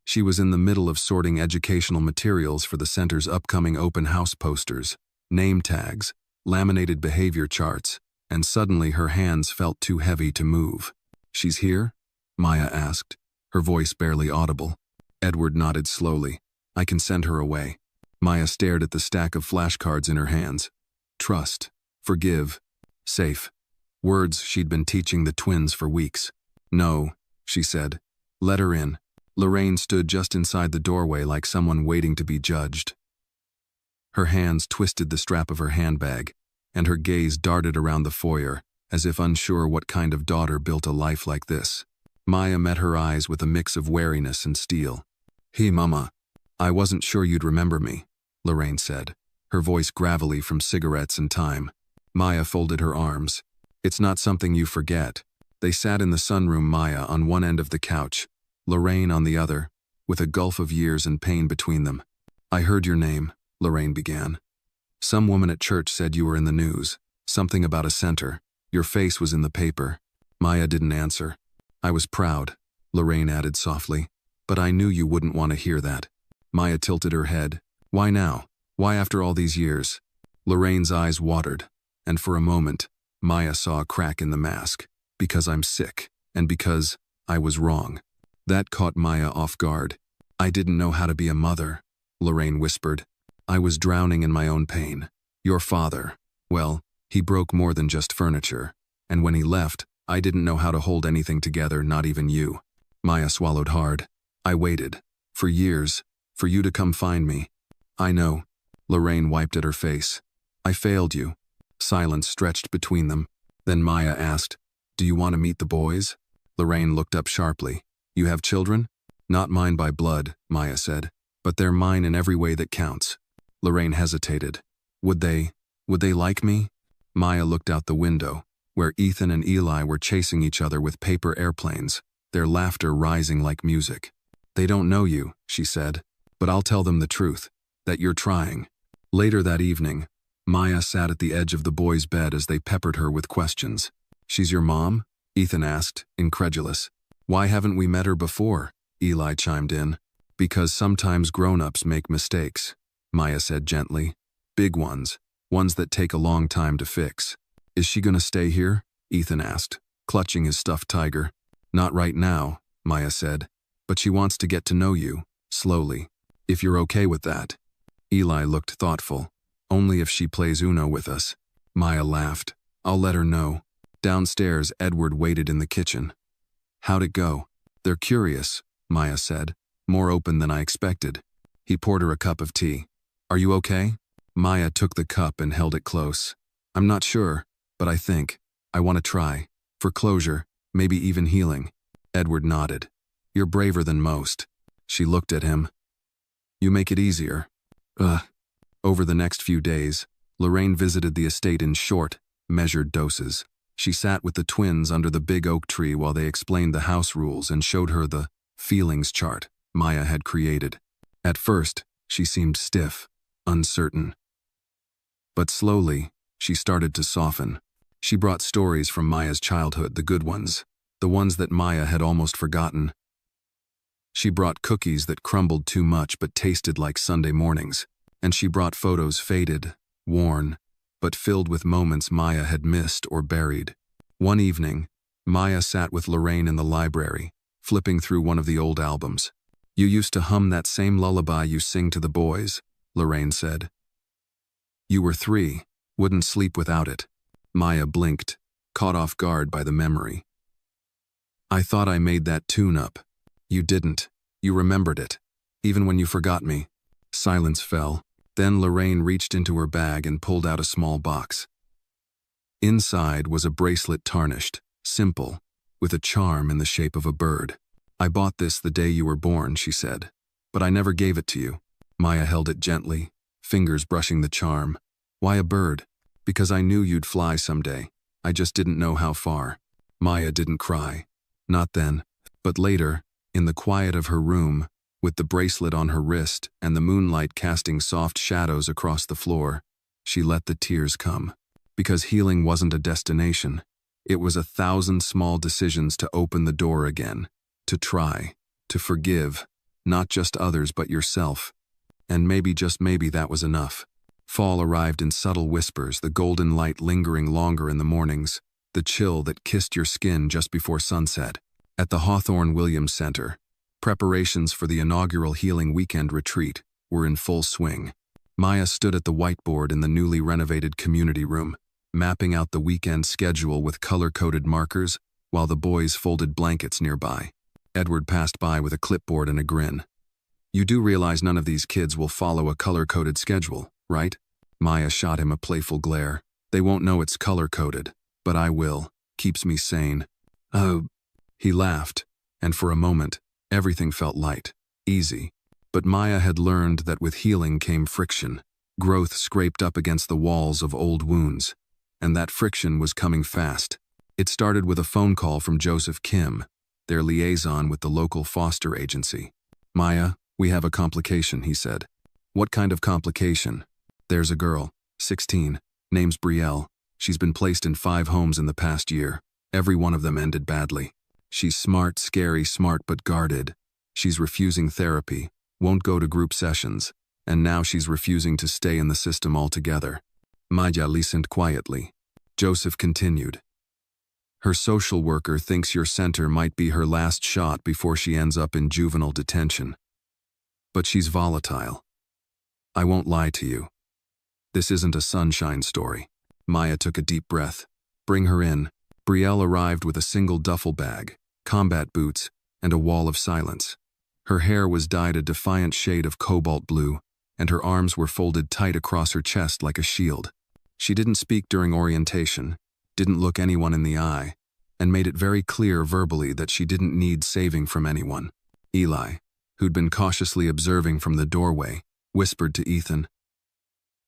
She was in the middle of sorting educational materials for the center's upcoming open house posters, name tags, laminated behavior charts, and suddenly her hands felt too heavy to move. "She's here?" Maya asked, her voice barely audible. Edward nodded slowly. "I can send her away." Maya stared at the stack of flashcards in her hands. Trust, forgive, safe. Words she'd been teaching the twins for weeks. "No," she said. "Let her in." Lorraine stood just inside the doorway like someone waiting to be judged. Her hands twisted the strap of her handbag, and her gaze darted around the foyer, as if unsure what kind of daughter built a life like this. Maya met her eyes with a mix of wariness and steel. "Hey, Mama. I wasn't sure you'd remember me," Lorraine said, her voice gravelly from cigarettes and time. Maya folded her arms. "It's not something you forget." They sat in the sunroom, Maya on one end of the couch, Lorraine on the other, with a gulf of years and pain between them. "I heard your name," Lorraine began. "Some woman at church said you were in the news. Something about a center. Your face was in the paper." Maya didn't answer. "I was proud," Lorraine added softly, "but I knew you wouldn't want to hear that." Maya tilted her head. Why now? Why after all these years? Lorraine's eyes watered, and for a moment, Maya saw a crack in the mask. Because I'm sick, and because I was wrong. That caught Maya off guard. I didn't know how to be a mother, Lorraine whispered. I was drowning in my own pain. Your father, well, he broke more than just furniture. And when he left, I didn't know how to hold anything together, not even you. Maya swallowed hard. I waited. For years. For you to come find me. I know. Lorraine wiped at her face. I failed you. Silence stretched between them. Then Maya asked, do you want to meet the boys? Lorraine looked up sharply. You have children? Not mine by blood, Maya said. But they're mine in every way that counts. Lorraine hesitated. Would they like me? Maya looked out the window, where Ethan and Eli were chasing each other with paper airplanes, their laughter rising like music. They don't know you, she said, but I'll tell them the truth, that you're trying. Later that evening, Maya sat at the edge of the boys' bed as they peppered her with questions. She's your mom? Ethan asked, incredulous. Why haven't we met her before? Eli chimed in. Because sometimes grown-ups make mistakes, Maya said gently. Big ones that take a long time to fix. Is she gonna stay here? Ethan asked, clutching his stuffed tiger. Not right now, Maya said, but she wants to get to know you, slowly. If you're okay with that. Eli looked thoughtful. Only if she plays Uno with us. Maya laughed. I'll let her know. Downstairs, Edward waited in the kitchen. How'd it go? They're curious, Maya said, more open than I expected. He poured her a cup of tea. Are you okay? Maya took the cup and held it close. I'm not sure, but I think. I want to try. For closure, maybe even healing. Edward nodded. You're braver than most. She looked at him. You make it easier. Over the next few days, Lorraine visited the estate in short, measured doses. She sat with the twins under the big oak tree while they explained the house rules and showed her the feelings chart Maya had created. At first, she seemed stiff, uncertain. But slowly, she started to soften. She brought stories from Maya's childhood, the good ones, the ones that Maya had almost forgotten. She brought cookies that crumbled too much but tasted like Sunday mornings, and she brought photos faded, worn, but filled with moments Maya had missed or buried. One evening, Maya sat with Lorraine in the library, flipping through one of the old albums. You used to hum that same lullaby you sing to the boys, Lorraine said. You were 3, wouldn't sleep without it. Maya blinked, caught off guard by the memory. I thought I made that tune up. You didn't. You remembered it, even when you forgot me. Silence fell. Then Lorraine reached into her bag and pulled out a small box. Inside was a bracelet tarnished, simple, with a charm in the shape of a bird. I bought this the day you were born, she said, but I never gave it to you. Maya held it gently, fingers brushing the charm. Why a bird? Because I knew you'd fly someday. I just didn't know how far. Maya didn't cry. Not then, but later, in the quiet of her room, with the bracelet on her wrist and the moonlight casting soft shadows across the floor, she let the tears come. Because healing wasn't a destination. It was 1,000 small decisions to open the door again, to try, to forgive, not just others but yourself. And maybe, just maybe, that was enough. Fall arrived in subtle whispers, the golden light lingering longer in the mornings, the chill that kissed your skin just before sunset. At the Hawthorne Williams Center, preparations for the inaugural Healing Weekend retreat were in full swing. Maya stood at the whiteboard in the newly renovated community room, mapping out the weekend schedule with color-coded markers, while the boys folded blankets nearby. Edward passed by with a clipboard and a grin. You do realize none of these kids will follow a color-coded schedule, right? Maya shot him a playful glare. They won't know it's color-coded, but I will. Keeps me sane. Oh. He laughed, and for a moment, everything felt light, easy. But Maya had learned that with healing came friction. Growth scraped up against the walls of old wounds. And that friction was coming fast. It started with a phone call from Joseph Kim, their liaison with the local foster agency. Maya, we have a complication, he said. What kind of complication? There's a girl, 16, name's Brielle. She's been placed in 5 homes in the past year. Every one of them ended badly. She's smart, scary, smart but guarded. She's refusing therapy, won't go to group sessions, and now she's refusing to stay in the system altogether. Maya listened quietly. Joseph continued. Her social worker thinks your center might be her last shot before she ends up in juvenile detention. But she's volatile. I won't lie to you. This isn't a sunshine story. Maya took a deep breath. Bring her in. Brielle arrived with a single duffel bag, combat boots, and a wall of silence. Her hair was dyed a defiant shade of cobalt blue, and her arms were folded tight across her chest like a shield. She didn't speak during orientation, didn't look anyone in the eye, and made it very clear verbally that she didn't need saving from anyone. Eli, who'd been cautiously observing from the doorway, whispered to Ethan,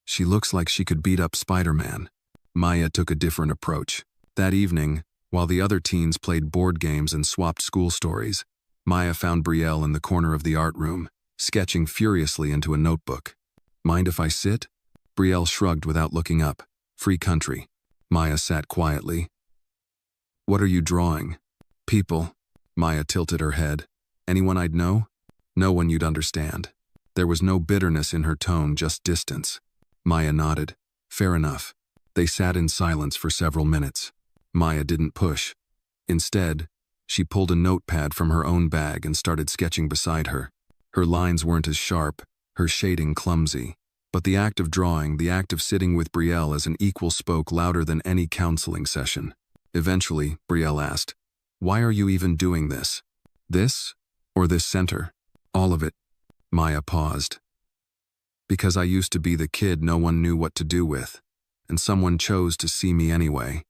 "She looks like she could beat up Spider-Man." Maya took a different approach. That evening, while the other teens played board games and swapped school stories, Maya found Brielle in the corner of the art room, sketching furiously into a notebook. "Mind if I sit?" Brielle shrugged without looking up. "Free country." Maya sat quietly. "What are you drawing?" "People." Maya tilted her head. "Anyone I'd know?" "No one you'd understand." There was no bitterness in her tone, just distance. Maya nodded. "Fair enough." They sat in silence for several minutes. Maya didn't push. Instead, she pulled a notepad from her own bag and started sketching beside her. Her lines weren't as sharp, her shading clumsy. But the act of drawing, the act of sitting with Brielle as an equal spoke louder than any counseling session. Eventually, Brielle asked, "Why are you even doing this? This? Or this center?" "All of it." Maya paused. "Because I used to be the kid no one knew what to do with, and someone chose to see me anyway."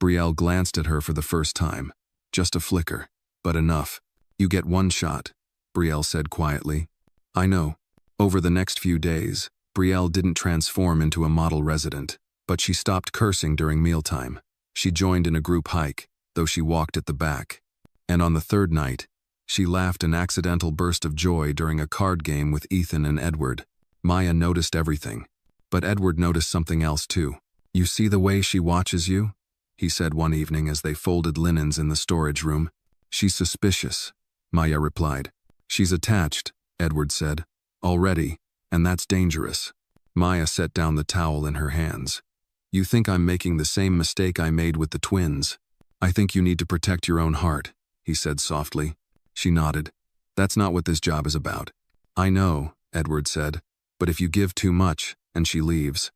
Brielle glanced at her for the first time. Just a flicker, but enough. "You get one shot," Brielle said quietly. "I know." Over the next few days, Brielle didn't transform into a model resident, but she stopped cursing during mealtime. She joined in a group hike, though she walked at the back. And on the third night, she laughed an accidental burst of joy during a card game with Ethan and Edward. Maya noticed everything, but Edward noticed something else too. "You see the way she watches you?" he said one evening as they folded linens in the storage room. "She's suspicious," Maya replied. "She's attached," Edward said. "Already, and that's dangerous." Maya set down the towel in her hands. "You think I'm making the same mistake I made with the twins? I think you need to protect your own heart," he said softly. She nodded. "That's not what this job is about." "I know," Edward said, "but if you give too much, and she leaves."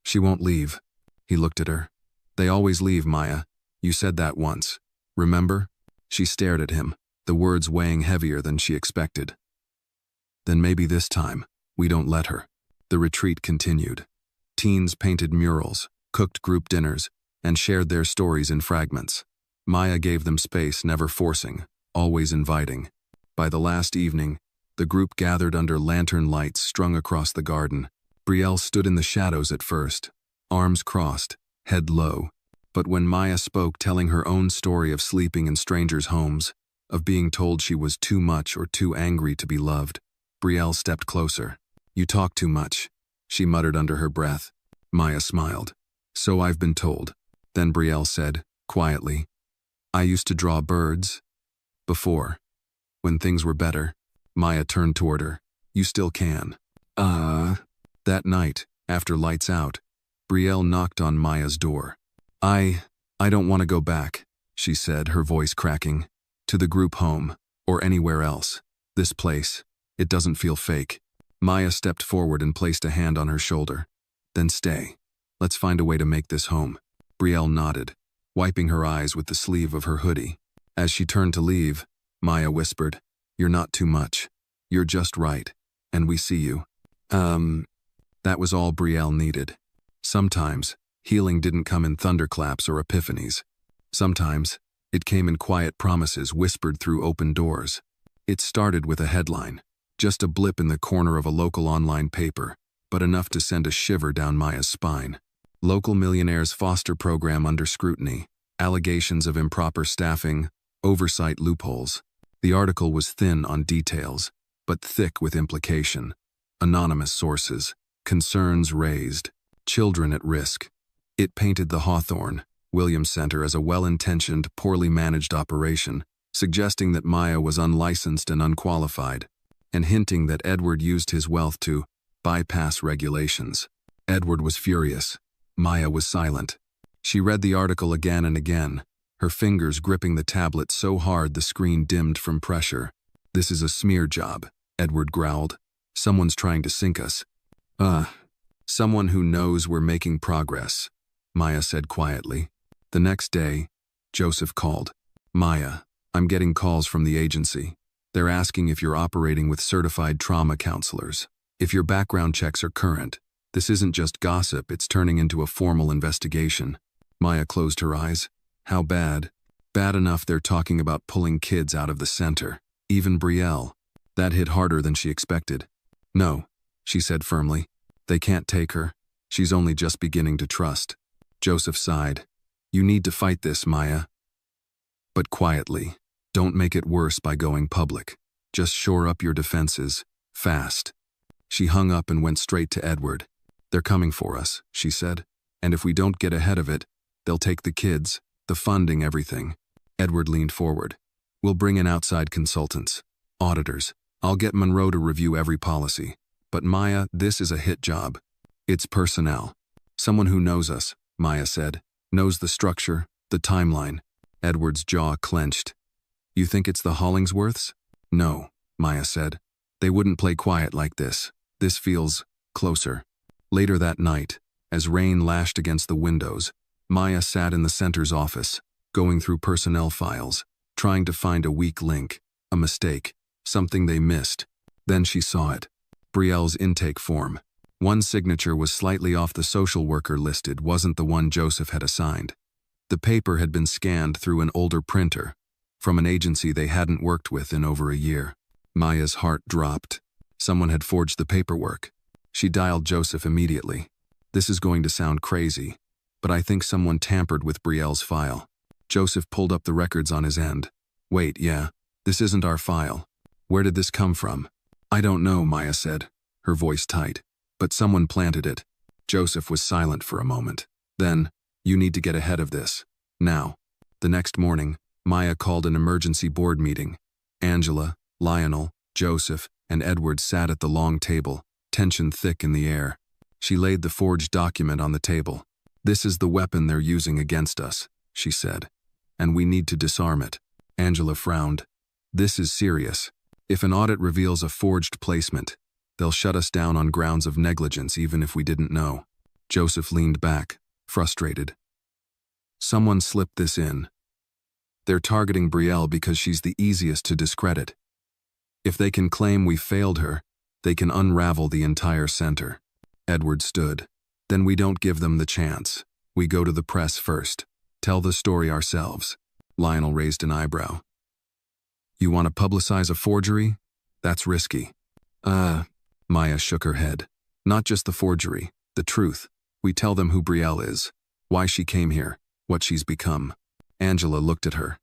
She won't leave." He looked at her. "They always leave, Maya. You said that once. Remember?" She stared at him, the words weighing heavier than she expected. "Then maybe this time, we don't let her." The retreat continued. Teens painted murals, cooked group dinners, and shared their stories in fragments. Maya gave them space, never forcing, always inviting. By the last evening, the group gathered under lantern lights strung across the garden. Brielle stood in the shadows at first, arms crossed, head low. But when Maya spoke, telling her own story of sleeping in strangers' homes, of being told she was too much or too angry to be loved, Brielle stepped closer. "You talk too much," she muttered under her breath. Maya smiled. "So I've been told." Then Brielle said, quietly, "I used to draw birds. Before. When things were better." Maya turned toward her. "You still can." That night, after lights out, Brielle knocked on Maya's door. I don't want to go back," she said, her voice cracking. "To the group home, or anywhere else. This place, it doesn't feel fake." Maya stepped forward and placed a hand on her shoulder. "Then stay. Let's find a way to make this home." Brielle nodded, wiping her eyes with the sleeve of her hoodie. As she turned to leave, Maya whispered, "You're not too much. You're just right. And we see you." That was all Brielle needed. Sometimes, healing didn't come in thunderclaps or epiphanies. Sometimes, it came in quiet promises whispered through open doors. It started with a headline, just a blip in the corner of a local online paper, but enough to send a shiver down Maya's spine. "Local Millionaire's foster program under scrutiny. Allegations of improper staffing, oversight loopholes." The article was thin on details, but thick with implication. Anonymous sources, concerns raised, children at risk. It painted the Hawthorne, Williams Center as a well-intentioned, poorly managed operation, suggesting that Maya was unlicensed and unqualified, and hinting that Edward used his wealth to bypass regulations. Edward was furious. Maya was silent. She read the article again and again, her fingers gripping the tablet so hard the screen dimmed from pressure. "This is a smear job," Edward growled. "Someone's trying to sink us." Someone who knows we're making progress," Maya said quietly. The next day, Joseph called. "Maya, I'm getting calls from the agency. They're asking if you're operating with certified trauma counselors. If your background checks are current. This isn't just gossip, it's turning into a formal investigation." Maya closed her eyes. "How bad?" "Bad enough they're talking about pulling kids out of the center. Even Brielle." That hit harder than she expected. "No," she said firmly. "They can't take her. She's only just beginning to trust." Joseph sighed. "You need to fight this, Maya. But quietly. Don't make it worse by going public. Just shore up your defenses. Fast." She hung up and went straight to Edward. "They're coming for us," she said. "And if we don't get ahead of it, they'll take the kids, the funding, everything." Edward leaned forward. "We'll bring in outside consultants, auditors. I'll get Monroe to review every policy. But Maya, this is a hit job. It's personnel. Someone who knows us," Maya said. "Knows the structure, the timeline." Edward's jaw clenched. "You think it's the Hollingsworths?" "No," Maya said. "They wouldn't play quiet like this. This feels closer." Later that night, as rain lashed against the windows, Maya sat in the center's office, going through personnel files, trying to find a weak link, a mistake, something they missed. Then she saw it. Brielle's intake form. One signature was slightly off. The social worker listed wasn't the one Joseph had assigned. The paper had been scanned through an older printer, from an agency they hadn't worked with in over a year. Maya's heart dropped. Someone had forged the paperwork. She dialed Joseph immediately. "This is going to sound crazy, but I think someone tampered with Brielle's file." Joseph pulled up the records on his end. "Wait, yeah, this isn't our file. Where did this come from?" "I don't know," Maya said, her voice tight. "But someone planted it." Joseph was silent for a moment. Then, "You need to get ahead of this. Now." The next morning, Maya called an emergency board meeting. Angela, Lionel, Joseph, and Edward sat at the long table, tension thick in the air. She laid the forged document on the table. "This is the weapon they're using against us," she said. "And we need to disarm it." Angela frowned. "This is serious. If an audit reveals a forged placement, they'll shut us down on grounds of negligence even if we didn't know." Joseph leaned back, frustrated. "Someone slipped this in. They're targeting Brielle because she's the easiest to discredit. If they can claim we failed her, they can unravel the entire center." Edward stood. "Then we don't give them the chance. We go to the press first. Tell the story ourselves." Lionel raised an eyebrow. "You want to publicize a forgery? That's risky." Maya shook her head. "Not just the forgery, the truth. We tell them who Brielle is, why she came here, what she's become." Angela looked at her.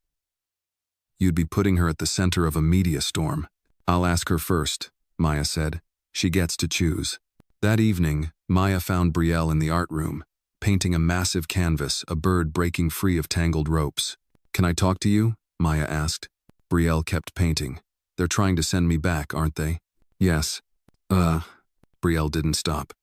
"You'd be putting her at the center of a media storm." "I'll ask her first," Maya said. "She gets to choose." That evening, Maya found Brielle in the art room, painting a massive canvas, a bird breaking free of tangled ropes. "Can I talk to you?" Maya asked. Brielle kept painting. "They're trying to send me back, aren't they?" "Yes." Brielle didn't stop.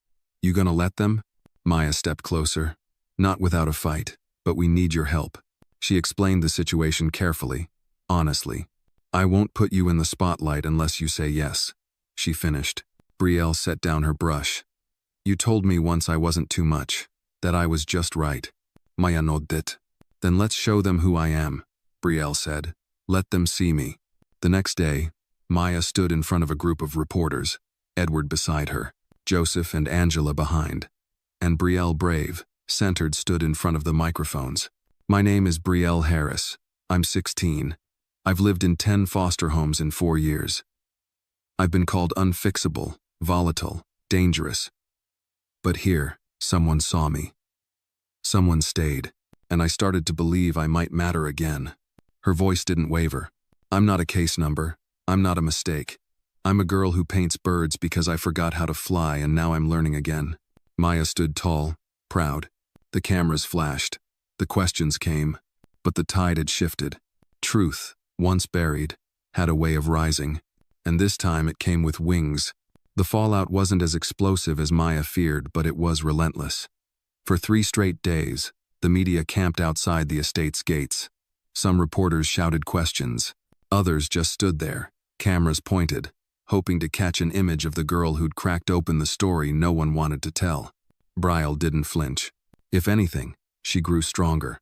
"You gonna let them?" Maya stepped closer. "Not without a fight, but we need your help." She explained the situation carefully, honestly. "I won't put you in the spotlight unless you say yes," she finished. Brielle set down her brush. "You told me once I wasn't too much, that I was just right." Maya nodded. "Then let's show them who I am," Brielle said. "Let them see me." The next day, Maya stood in front of a group of reporters, Edward beside her, Joseph and Angela behind. And Brielle, brave, centered, stood in front of the microphones. "My name is Brielle Harris. I'm 16. I've lived in 10 foster homes in 4 years. I've been called unfixable, volatile, dangerous. But here, someone saw me. Someone stayed, and I started to believe I might matter again." Her voice didn't waver. "I'm not a case number. I'm not a mistake. I'm a girl who paints birds because I forgot how to fly and now I'm learning again." Maya stood tall, proud. The cameras flashed. The questions came. But the tide had shifted. Truth once buried, had a way of rising, and this time it came with wings. The fallout wasn't as explosive as Maya feared, but it was relentless. For 3 straight days, the media camped outside the estate's gates. Some reporters shouted questions. Others just stood there, cameras pointed, hoping to catch an image of the girl who'd cracked open the story no one wanted to tell. Brielle didn't flinch. If anything, she grew stronger.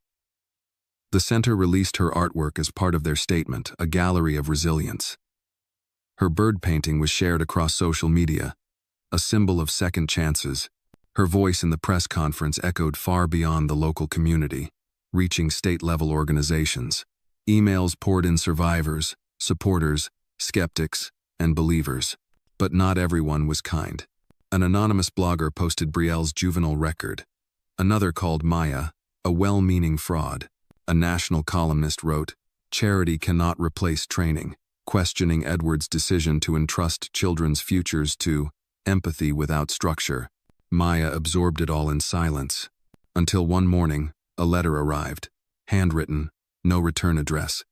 The center released her artwork as part of their statement, a gallery of resilience. Her bird painting was shared across social media, a symbol of second chances. Her voice in the press conference echoed far beyond the local community, reaching state-level organizations. Emails poured in survivors, supporters, skeptics, and believers. But not everyone was kind. An anonymous blogger posted Brielle's juvenile record. Another called Maya a well-meaning fraud. A national columnist wrote, "Charity cannot replace training," questioning Edward's decision to entrust children's futures to empathy without structure. Maya absorbed it all in silence, until one morning, a letter arrived, handwritten, no return address.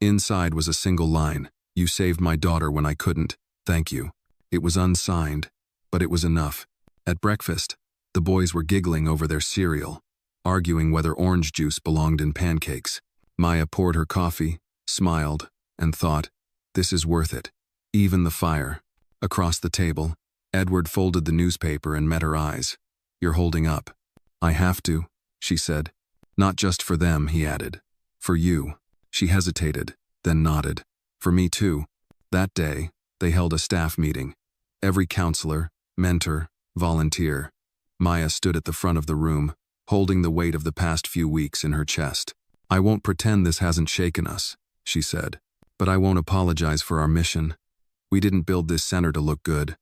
Inside was a single line, "You saved my daughter when I couldn't, thank you." It was unsigned, but it was enough. At breakfast, the boys were giggling over their cereal, arguing whether orange juice belonged in pancakes. Maya poured her coffee, smiled, and thought, "This is worth it." Even the fire. Across the table, Edward folded the newspaper and met her eyes. "You're holding up." "I have to," she said. "Not just for them," he added. "For you." She hesitated, then nodded. "For me too." That day, they held a staff meeting. Every counselor, mentor, volunteer. Maya stood at the front of the room, holding the weight of the past few weeks in her chest. "I won't pretend this hasn't shaken us," she said. "But I won't apologize for our mission. We didn't build this center to look good.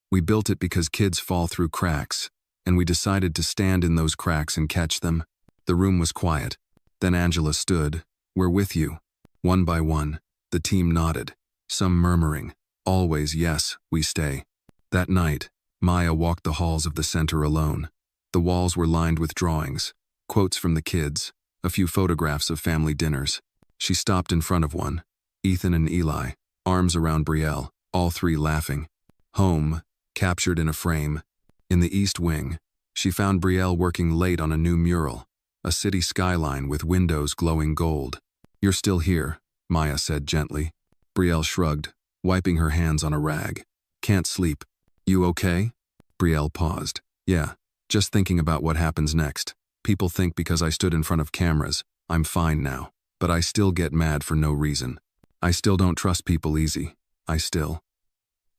We built it because kids fall through cracks, and we decided to stand in those cracks and catch them." The room was quiet. Then Angela stood. "We're with you." One by one, the team nodded, some murmuring, always, "Yes, we stay." That night, Maya walked the halls of the center alone. The walls were lined with drawings, quotes from the kids, a few photographs of family dinners. She stopped in front of one, Ethan and Eli, arms around Brielle, all 3 laughing. Home, captured in a frame. In the east wing, she found Brielle working late on a new mural, a city skyline with windows glowing gold. "You're still here," Maya said gently. Brielle shrugged, wiping her hands on a rag. "Can't sleep." "You okay?" Brielle paused. "Yeah. Just thinking about what happens next. People think because I stood in front of cameras, I'm fine now. But I still get mad for no reason. I still don't trust people easy.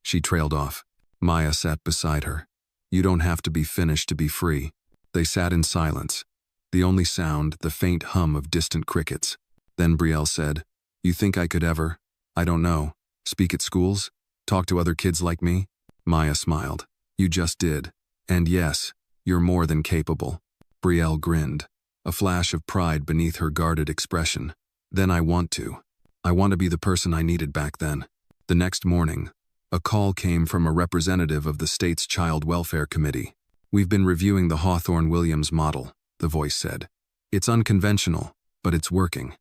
She trailed off. Maya sat beside her. "You don't have to be finished to be free." They sat in silence. The only sound, the faint hum of distant crickets. Then Brielle said, "You think I could ever, I don't know, speak at schools? Talk to other kids like me?" Maya smiled. "You just did. And yes, you're more than capable." Brielle grinned, a flash of pride beneath her guarded expression. "Then I want to. I want to be the person I needed back then." The next morning, a call came from a representative of the state's Child Welfare Committee. "We've been reviewing the Hawthorne-Williams model," the voice said. "It's unconventional, but it's working.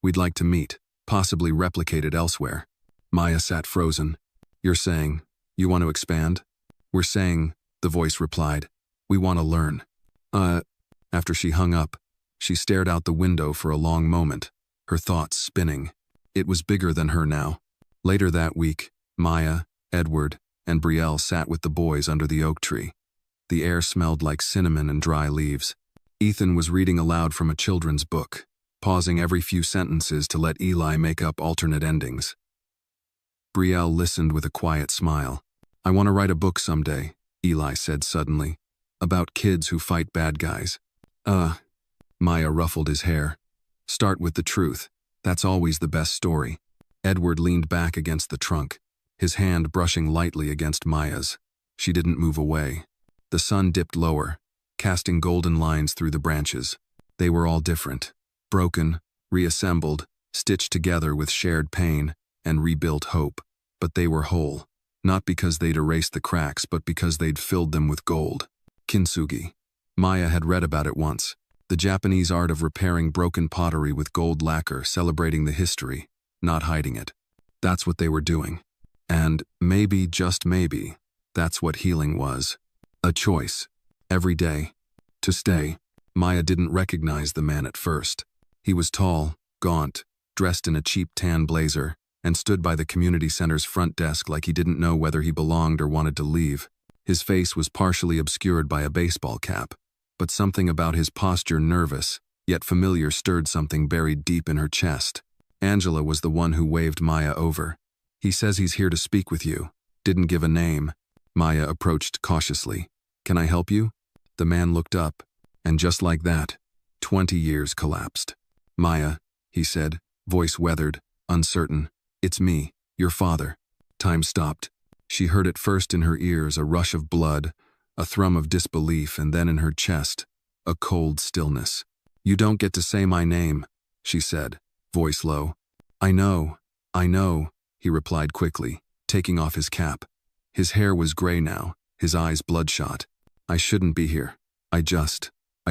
We'd like to meet, possibly replicate it elsewhere." Maya sat frozen. "You're saying, you want to expand?" "We're saying," the voice replied, "we want to learn." After she hung up, she stared out the window for a long moment, her thoughts spinning. It was bigger than her now. Later that week, Maya, Edward, and Brielle sat with the boys under the oak tree. The air smelled like cinnamon and dry leaves. Ethan was reading aloud from a children's book, pausing every few sentences to let Eli make up alternate endings. Brielle listened with a quiet smile. "I want to write a book someday," Eli said suddenly, "about kids who fight bad guys." Maya ruffled his hair. "Start with the truth. That's always the best story." Edward leaned back against the trunk, his hand brushing lightly against Maya's. She didn't move away. The sun dipped lower, casting golden lines through the branches. They were all different. Broken, reassembled, stitched together with shared pain and rebuilt hope. But they were whole, not because they'd erased the cracks, but because they'd filled them with gold. Kintsugi. Maya had read about it once. The Japanese art of repairing broken pottery with gold lacquer, celebrating the history. not hiding it. That's what they were doing. And maybe, just maybe, that's what healing was. A choice. Every day. To stay. Maya didn't recognize the man at first. He was tall, gaunt, dressed in a cheap tan blazer, and stood by the community center's front desk like he didn't know whether he belonged or wanted to leave. His face was partially obscured by a baseball cap, but something about his posture, nervous, yet familiar, stirred something buried deep in her chest. Angela was the one who waved Maya over. "He says he's here to speak with you." Didn't give a name. Maya approached cautiously. "Can I help you?" The man looked up, and just like that, 20 years collapsed. "Maya," he said, voice weathered, uncertain. "It's me, your father." Time stopped. She heard it first in her ears, a rush of blood, a thrum of disbelief, and then in her chest, a cold stillness. "You don't get to say my name," she said, voice low. I know," he replied quickly, taking off his cap. His hair was gray now, his eyes bloodshot. "I shouldn't be here. I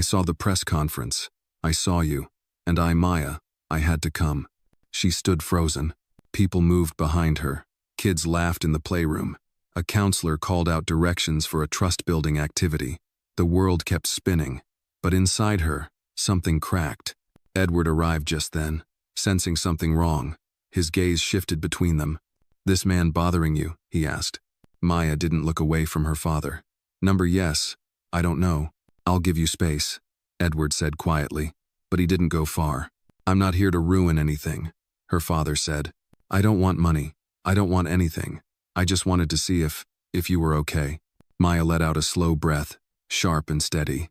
saw the press conference. I saw you. And Maya, I had to come." She stood frozen. People moved behind her. Kids laughed in the playroom. A counselor called out directions for a trust-building activity. The world kept spinning. But inside her, something cracked. Edward arrived just then, sensing something wrong. His gaze shifted between them. "This man bothering you?" he asked. Maya didn't look away from her father. "Number, yes. I don't know. I'll give you space," Edward said quietly. But he didn't go far. "I'm not here to ruin anything," her father said. "I don't want money. I don't want anything. I just wanted to see if you were okay." Maya let out a slow breath, sharp and steady.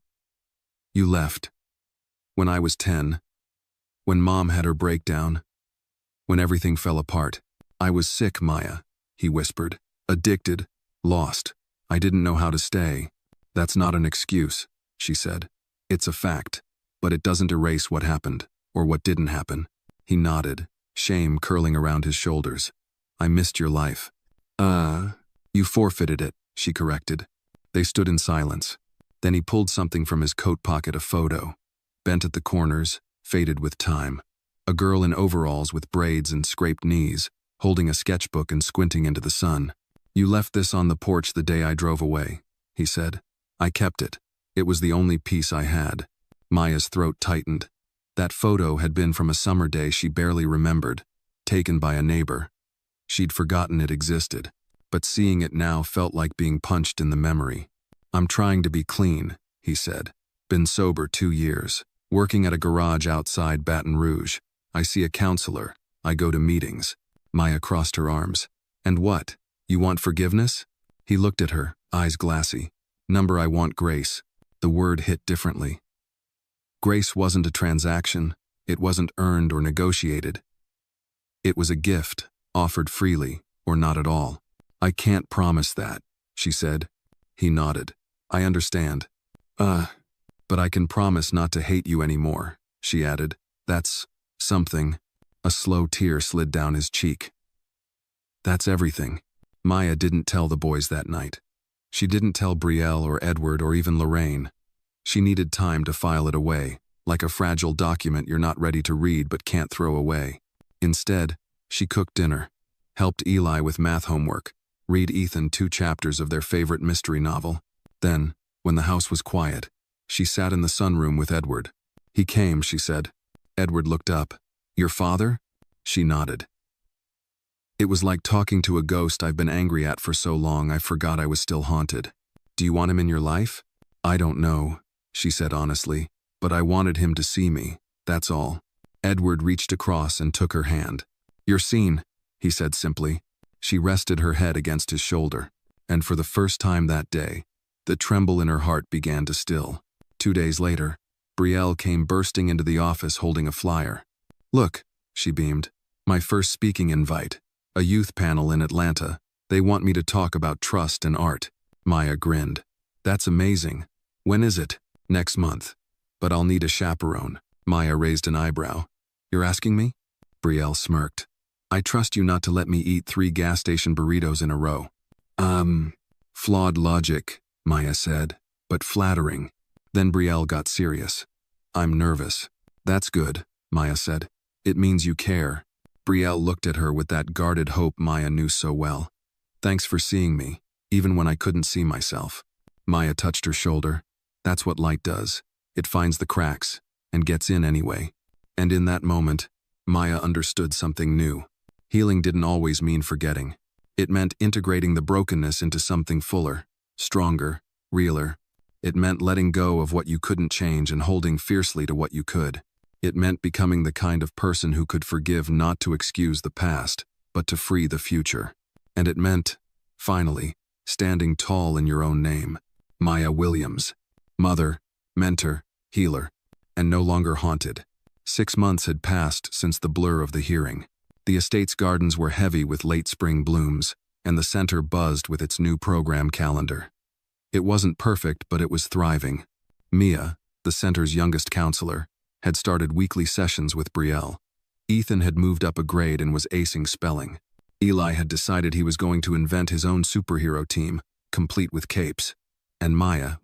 "You left. When I was 10. When Mom had her breakdown. When everything fell apart. I was sick, Maya," he whispered. "Addicted. Lost. I didn't know how to stay." "That's not an excuse," she said. "It's a fact. But it doesn't erase what happened, or what didn't happen." He nodded, shame curling around his shoulders. "I missed your life." You forfeited it," she corrected. They stood in silence. Then he pulled something from his coat pocket, a photo, bent at the corners, faded with time. A girl in overalls with braids and scraped knees, holding a sketchbook and squinting into the sun. "You left this on the porch the day I drove away," he said. "I kept it. It was the only piece I had." Maya's throat tightened. That photo had been from a summer day she barely remembered, taken by a neighbor. She'd forgotten it existed, but seeing it now felt like being punched in the memory. "I'm trying to be clean," he said. "Been sober 2 years. Working at a garage outside Baton Rouge. I see a counselor. I go to meetings." Maya crossed her arms. "And what? You want forgiveness?" He looked at her, eyes glassy. "Number, I want grace." The word hit differently. Grace wasn't a transaction. It wasn't earned or negotiated. It was a gift, offered freely, or not at all. "I can't promise that," she said. He nodded. "I understand." But I can promise not to hate you anymore," she added. "That's something." A slow tear slid down his cheek. "That's everything." Maya didn't tell the boys that night. She didn't tell Brielle or Edward or even Lorraine. She needed time to file it away, like a fragile document you're not ready to read but can't throw away. Instead, she cooked dinner, helped Eli with math homework, read Ethan 2 chapters of their favorite mystery novel. Then, when the house was quiet, she sat in the sunroom with Edward. "He came," she said. Edward looked up. "Your father?" She nodded. "It was like talking to a ghost I've been angry at for so long I forgot I was still haunted." "Do you want him in your life?" "I don't know," she said honestly, "but I wanted him to see me, that's all." Edward reached across and took her hand. "You're seen," he said simply. She rested her head against his shoulder, and for the first time that day, the tremble in her heart began to still. 2 days later, Brielle came bursting into the office holding a flyer. "Look," she beamed, "my first speaking invite. A youth panel in Atlanta. They want me to talk about trust and art." Maya grinned. "That's amazing. When is it?" "Next month. But I'll need a chaperone." Maya raised an eyebrow. "You're asking me?" Brielle smirked. "I trust you not to let me eat 3 gas station burritos in a row." Flawed logic," Maya said, "but flattering." Then Brielle got serious. "I'm nervous." "That's good," Maya said. "It means you care." Brielle looked at her with that guarded hope Maya knew so well. Thanks for seeing me, even when I couldn't see myself. Maya touched her shoulder. That's what light does. It finds the cracks, and gets in anyway. And in that moment, Maya understood something new. Healing didn't always mean forgetting. It meant integrating the brokenness into something fuller, stronger, realer. It meant letting go of what you couldn't change and holding fiercely to what you could. It meant becoming the kind of person who could forgive not to excuse the past, but to free the future. And it meant, finally, standing tall in your own name. Maya Williams. Mother, mentor, healer, and no longer haunted. 6 months had passed since the blur of the hearing. The estate's gardens were heavy with late spring blooms, and the center buzzed with its new program calendar. It wasn't perfect, but it was thriving. Mia, the center's youngest counselor, had started weekly sessions with Brielle. Ethan had moved up a grade and was acing spelling. Eli had decided he was going to invent his own superhero team, complete with capes. And Maya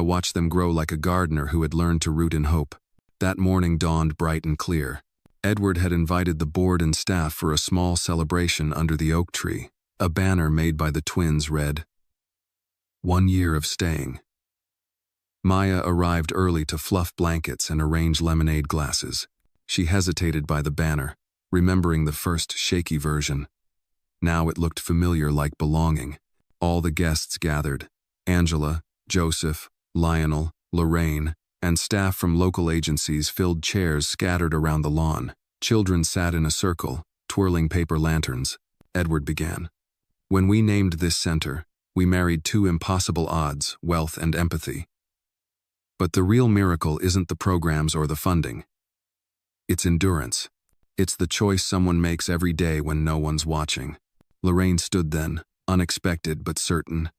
watched them grow like a gardener who had learned to root in hope. That morning dawned bright and clear. Edward had invited the board and staff for a small celebration under the oak tree. A banner made by the twins read, "1 year of staying." Maya arrived early to fluff blankets and arrange lemonade glasses. She hesitated by the banner, remembering the first shaky version. Now it looked familiar, like belonging. All the guests gathered. Angela, Joseph, Lionel, Lorraine, and staff from local agencies filled chairs scattered around the lawn. Children sat in a circle, twirling paper lanterns. Edward began. "When we named this center, we married 2 impossible odds, wealth and empathy. But the real miracle isn't the programs or the funding. It's endurance. It's the choice someone makes every day when no one's watching." Lorraine stood then, unexpected but certain.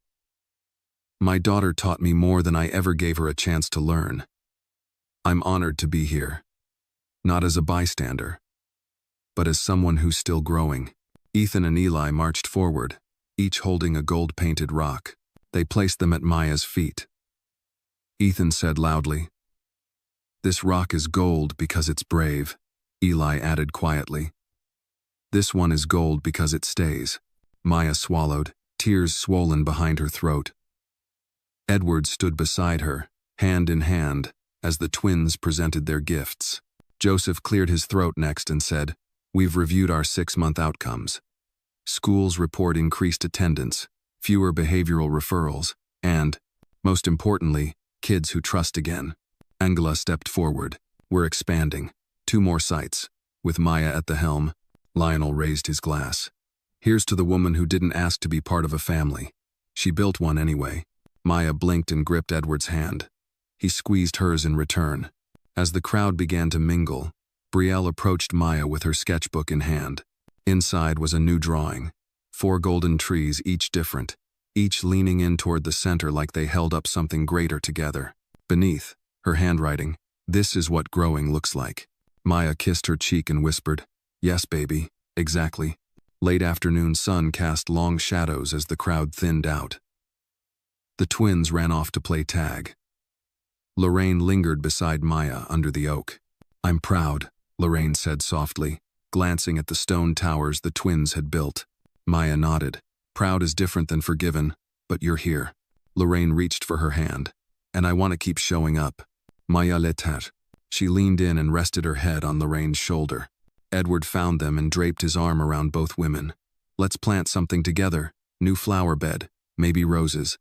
"My daughter taught me more than I ever gave her a chance to learn. I'm honored to be here. Not as a bystander, but as someone who's still growing." Ethan and Eli marched forward, each holding a gold-painted rock. They placed them at Maya's feet. Ethan said loudly, "This rock is gold because it's brave." Eli added quietly, "This one is gold because it stays." Maya swallowed, tears swollen behind her throat. Edward stood beside her, hand in hand, as the twins presented their gifts. Joseph cleared his throat next and said, "We've reviewed our 6-month outcomes. Schools report increased attendance, fewer behavioral referrals, and, most importantly, kids who trust again." Angela stepped forward. "We're expanding. 2 more sites." With Maya at the helm, Lionel raised his glass. "Here's to the woman who didn't ask to be part of a family. She built one anyway." Maya blinked and gripped Edward's hand. He squeezed hers in return. As the crowd began to mingle, Brielle approached Maya with her sketchbook in hand. Inside was a new drawing. 4 golden trees, each different, each leaning in toward the center like they held up something greater together. Beneath, her handwriting, "This is what growing looks like." Maya kissed her cheek and whispered, "Yes, baby, exactly." Late afternoon sun cast long shadows as the crowd thinned out. The twins ran off to play tag. Lorraine lingered beside Maya under the oak. "I'm proud," Lorraine said softly, glancing at the stone towers the twins had built. Maya nodded. "Proud is different than forgiven, but you're here." Lorraine reached for her hand. "And I want to keep showing up." Maya l'était. She leaned in and rested her head on Lorraine's shoulder. Edward found them and draped his arm around both women. "Let's plant something together. New flower bed, maybe roses."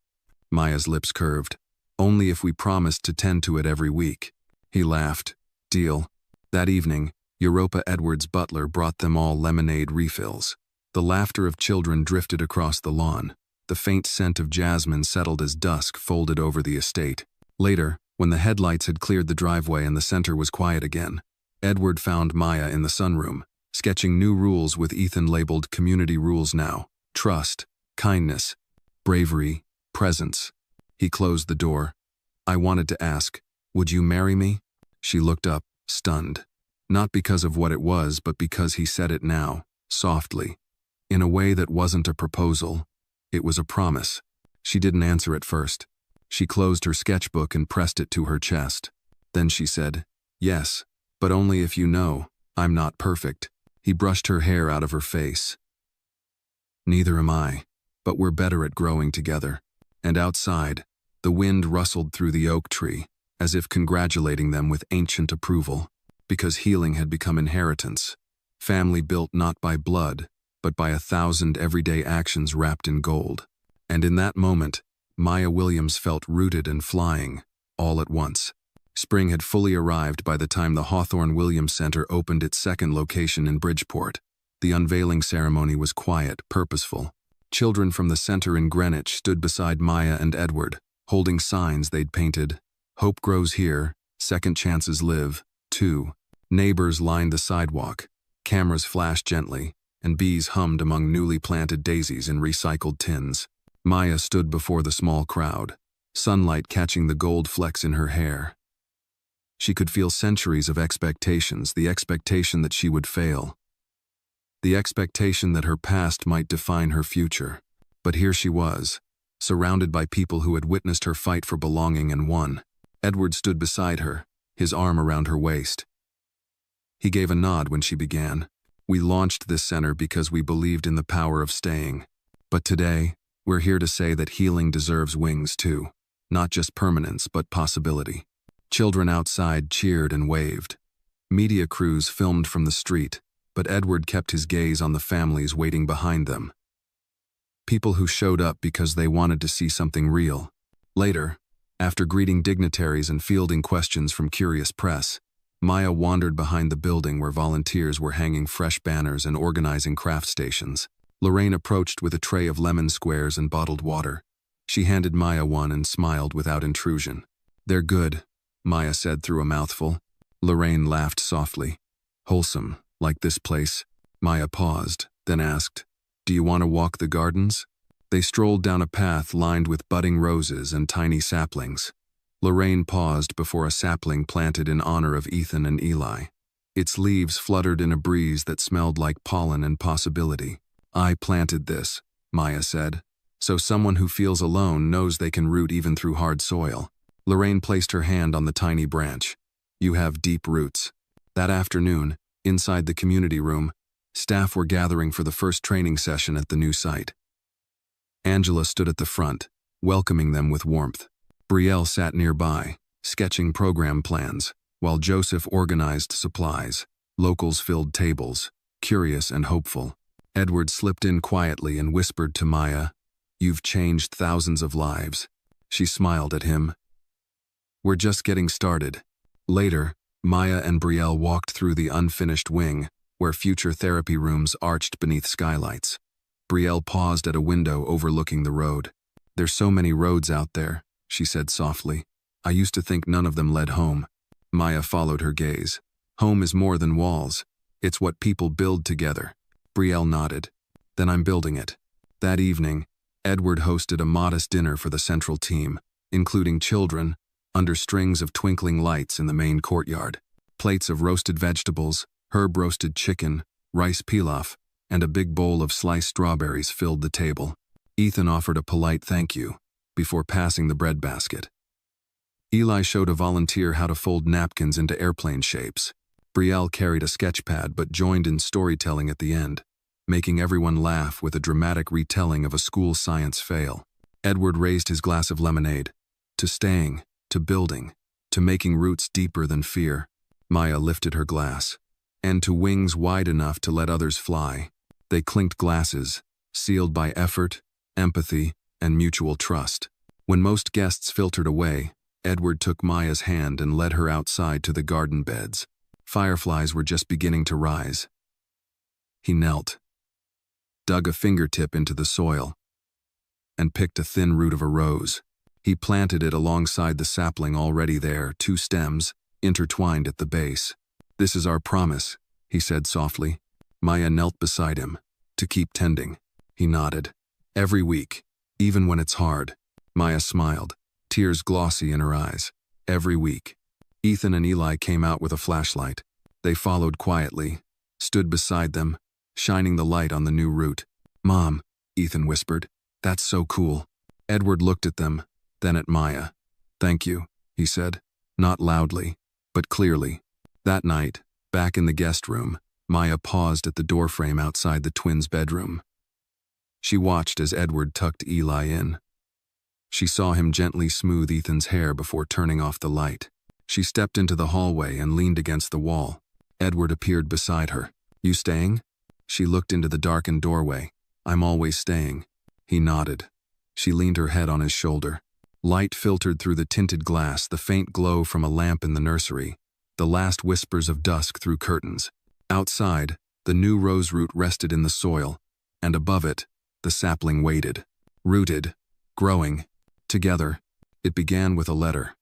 Maya's lips curved. "Only if we promised to tend to it every week." He laughed. "Deal." That evening, Europa Edwards' butler brought them all lemonade refills. The laughter of children drifted across the lawn. The faint scent of jasmine settled as dusk folded over the estate. Later, when the headlights had cleared the driveway and the center was quiet again, Edward found Maya in the sunroom, sketching new rules with Ethan labeled community rules now: trust, kindness, bravery, presence. He closed the door. "I wanted to ask, would you marry me?" She looked up, stunned. Not because of what it was, but because he said it now, softly, in a way that wasn't a proposal. It was a promise. She didn't answer at first. She closed her sketchbook and pressed it to her chest. Then she said, "Yes, but only if you know I'm not perfect." He brushed her hair out of her face. Neither am I, but we're better at growing together. And outside, the wind rustled through the oak tree, as if congratulating them with ancient approval, because healing had become inheritance, family built not by blood, but by 1,000 everyday actions wrapped in gold. And in that moment, Maya Williams felt rooted and flying, all at once. Spring had fully arrived by the time the Hawthorne Williams Center opened its second location in Bridgeport. The unveiling ceremony was quiet, purposeful. Children from the center in Greenwich stood beside Maya and Edward, holding signs they'd painted. Hope grows here, second chances live, too. Neighbors lined the sidewalk. Cameras flashed gently, and bees hummed among newly planted daisies in recycled tins. Maya stood before the small crowd, sunlight catching the gold flecks in her hair. She could feel centuries of expectations, the expectation that she would fail, the expectation that her past might define her future. But here she was, surrounded by people who had witnessed her fight for belonging and won. Edward stood beside her, his arm around her waist. He gave a nod when she began. We launched this center because we believed in the power of staying. But today, we're here to say that healing deserves wings too. Not just permanence, but possibility. Children outside cheered and waved. Media crews filmed from the street, but Edward kept his gaze on the families waiting behind them. People who showed up because they wanted to see something real. Later, after greeting dignitaries and fielding questions from curious press, Maya wandered behind the building where volunteers were hanging fresh banners and organizing craft stations. Lorraine approached with a tray of lemon squares and bottled water. She handed Maya one and smiled without intrusion. "They're good," Maya said through a mouthful. Lorraine laughed softly. "Wholesome, like this place." Maya paused, then asked, "Do you want to walk the gardens?" They strolled down a path lined with budding roses and tiny saplings. Lorraine paused before a sapling planted in honor of Ethan and Eli. Its leaves fluttered in a breeze that smelled like pollen and possibility. "I planted this," Maya said, "so someone who feels alone knows they can root even through hard soil." Lorraine placed her hand on the tiny branch. "You have deep roots." That afternoon, inside the community room, staff were gathering for the first training session at the new site. Angela stood at the front, welcoming them with warmth. Brielle sat nearby, sketching program plans, while Joseph organized supplies. Locals filled tables, curious and hopeful. Edward slipped in quietly and whispered to Maya, "You've changed thousands of lives." She smiled at him. "We're just getting started." Later, Maya and Brielle walked through the unfinished wing, where future therapy rooms arched beneath skylights. Brielle paused at a window overlooking the road. "There's so many roads out there," she said softly. "I used to think none of them led home." Maya followed her gaze. "Home is more than walls. It's what people build together." Brielle nodded. "Then I'm building it." That evening, Edward hosted a modest dinner for the central team, including children, under strings of twinkling lights in the main courtyard. Plates of roasted vegetables, herb-roasted chicken, rice pilaf, and a big bowl of sliced strawberries filled the table. Ethan offered a polite thank you, before passing the bread basket. Eli showed a volunteer how to fold napkins into airplane shapes. Brielle carried a sketch pad but joined in storytelling at the end, making everyone laugh with a dramatic retelling of a school science fail. Edward raised his glass of lemonade. "To staying, to building, to making roots deeper than fear." Maya lifted her glass. "And to wings wide enough to let others fly." They clinked glasses, sealed by effort, empathy, and mutual trust. When most guests filtered away, Edward took Maya's hand and led her outside to the garden beds. Fireflies were just beginning to rise. He knelt, dug a fingertip into the soil, and picked a thin root of a rose. He planted it alongside the sapling already there, 2 stems, intertwined at the base. "This is our promise," he said softly. Maya knelt beside him. "To keep tending." He nodded. "Every week, even when it's hard." Maya smiled, tears glossy in her eyes. "Every week." Ethan and Eli came out with a flashlight. They followed quietly, stood beside them, shining the light on the new root. "Mom," Ethan whispered, "that's so cool." Edward looked at them, then at Maya. "Thank you," he said, not loudly, but clearly. That night, back in the guest room, Maya paused at the doorframe outside the twins' bedroom. She watched as Edward tucked Eli in. She saw him gently smooth Ethan's hair before turning off the light. She stepped into the hallway and leaned against the wall. Edward appeared beside her. "You staying?" She looked into the darkened doorway. "I'm always staying." He nodded. She leaned her head on his shoulder. Light filtered through the tinted glass, the faint glow from a lamp in the nursery, the last whispers of dusk through curtains. Outside, the new rose root rested in the soil, and above it, the sapling waited. Rooted, growing, together. It began with a letter.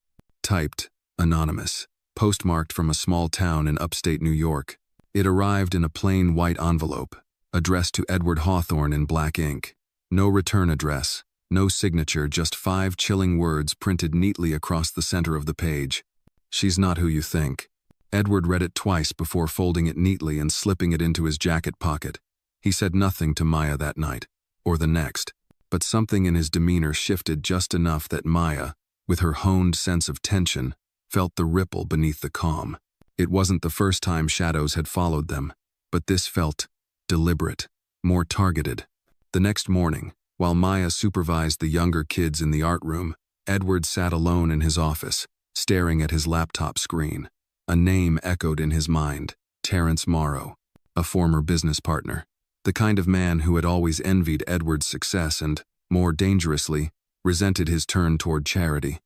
Typed, anonymous, postmarked from a small town in upstate New York. It arrived in a plain white envelope, addressed to Edward Hawthorne in black ink. No return address, no signature, just 5 chilling words printed neatly across the center of the page. "She's not who you think." Edward read it twice before folding it neatly and slipping it into his jacket pocket. He said nothing to Maya that night, or the next, but something in his demeanor shifted just enough that Maya, with her honed sense of tension, felt the ripple beneath the calm. It wasn't the first time shadows had followed them, but this felt deliberate, more targeted. The next morning, while Maya supervised the younger kids in the art room, Edward sat alone in his office, staring at his laptop screen. A name echoed in his mind: Terrence Morrow, a former business partner. The kind of man who had always envied Edward's success and, more dangerously, resented his turn toward charity.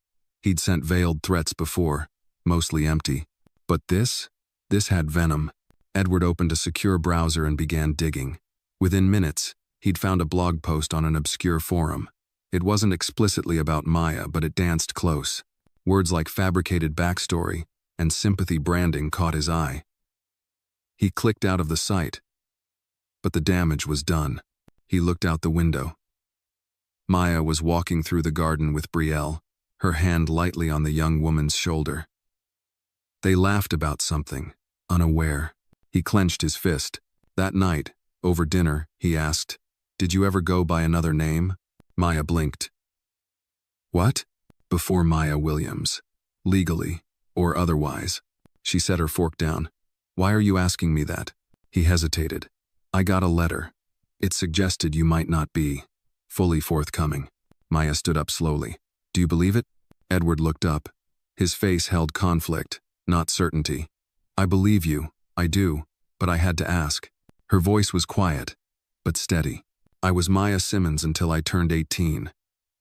He'd sent veiled threats before, mostly empty. But this had venom. Edward opened a secure browser and began digging. Within minutes, he'd found a blog post on an obscure forum. It wasn't explicitly about Maya, but it danced close. Words like fabricated backstory and sympathy branding caught his eye. He clicked out of the site, but the damage was done. He looked out the window. Maya was walking through the garden with Brielle, her hand lightly on the young woman's shoulder. They laughed about something, unaware. He clenched his fist. That night, over dinner, he asked, "Did you ever go by another name?" Maya blinked. "What?" "Before Maya Williams. Legally, or otherwise." She set her fork down. "Why are you asking me that?" He hesitated. "I got a letter. It suggested you might not be fully forthcoming." Maya stood up slowly. "Do you believe it?" Edward looked up. His face held conflict, not certainty. "I believe you, I do, but I had to ask." Her voice was quiet, but steady. "I was Maya Simmons until I turned 18.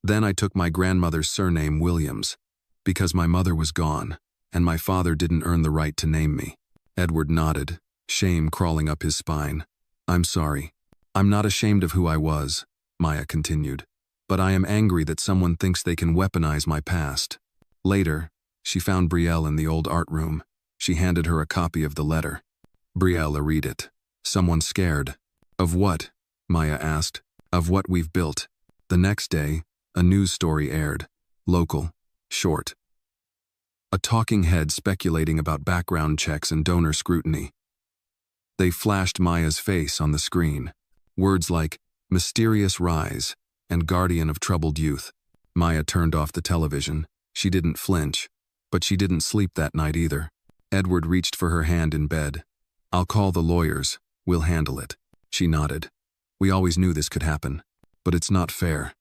Then I took my grandmother's surname Williams, because my mother was gone, and my father didn't earn the right to name me." Edward nodded, shame crawling up his spine. "I'm sorry. I'm not ashamed of who I was," Maya continued, "but I am angry that someone thinks they can weaponize my past." Later, she found Brielle in the old art room. She handed her a copy of the letter. Brielle read it. "Someone scared." "Of what?" Maya asked. "Of what we've built." The next day, a news story aired. Local. Short. A talking head speculating about background checks and donor scrutiny. They flashed Maya's face on the screen. Words like mysterious rise and guardian of troubled youth. Maya turned off the television. She didn't flinch, but she didn't sleep that night either. Edward reached for her hand in bed. "I'll call the lawyers. We'll handle it." She nodded. "We always knew this could happen, but it's not fair.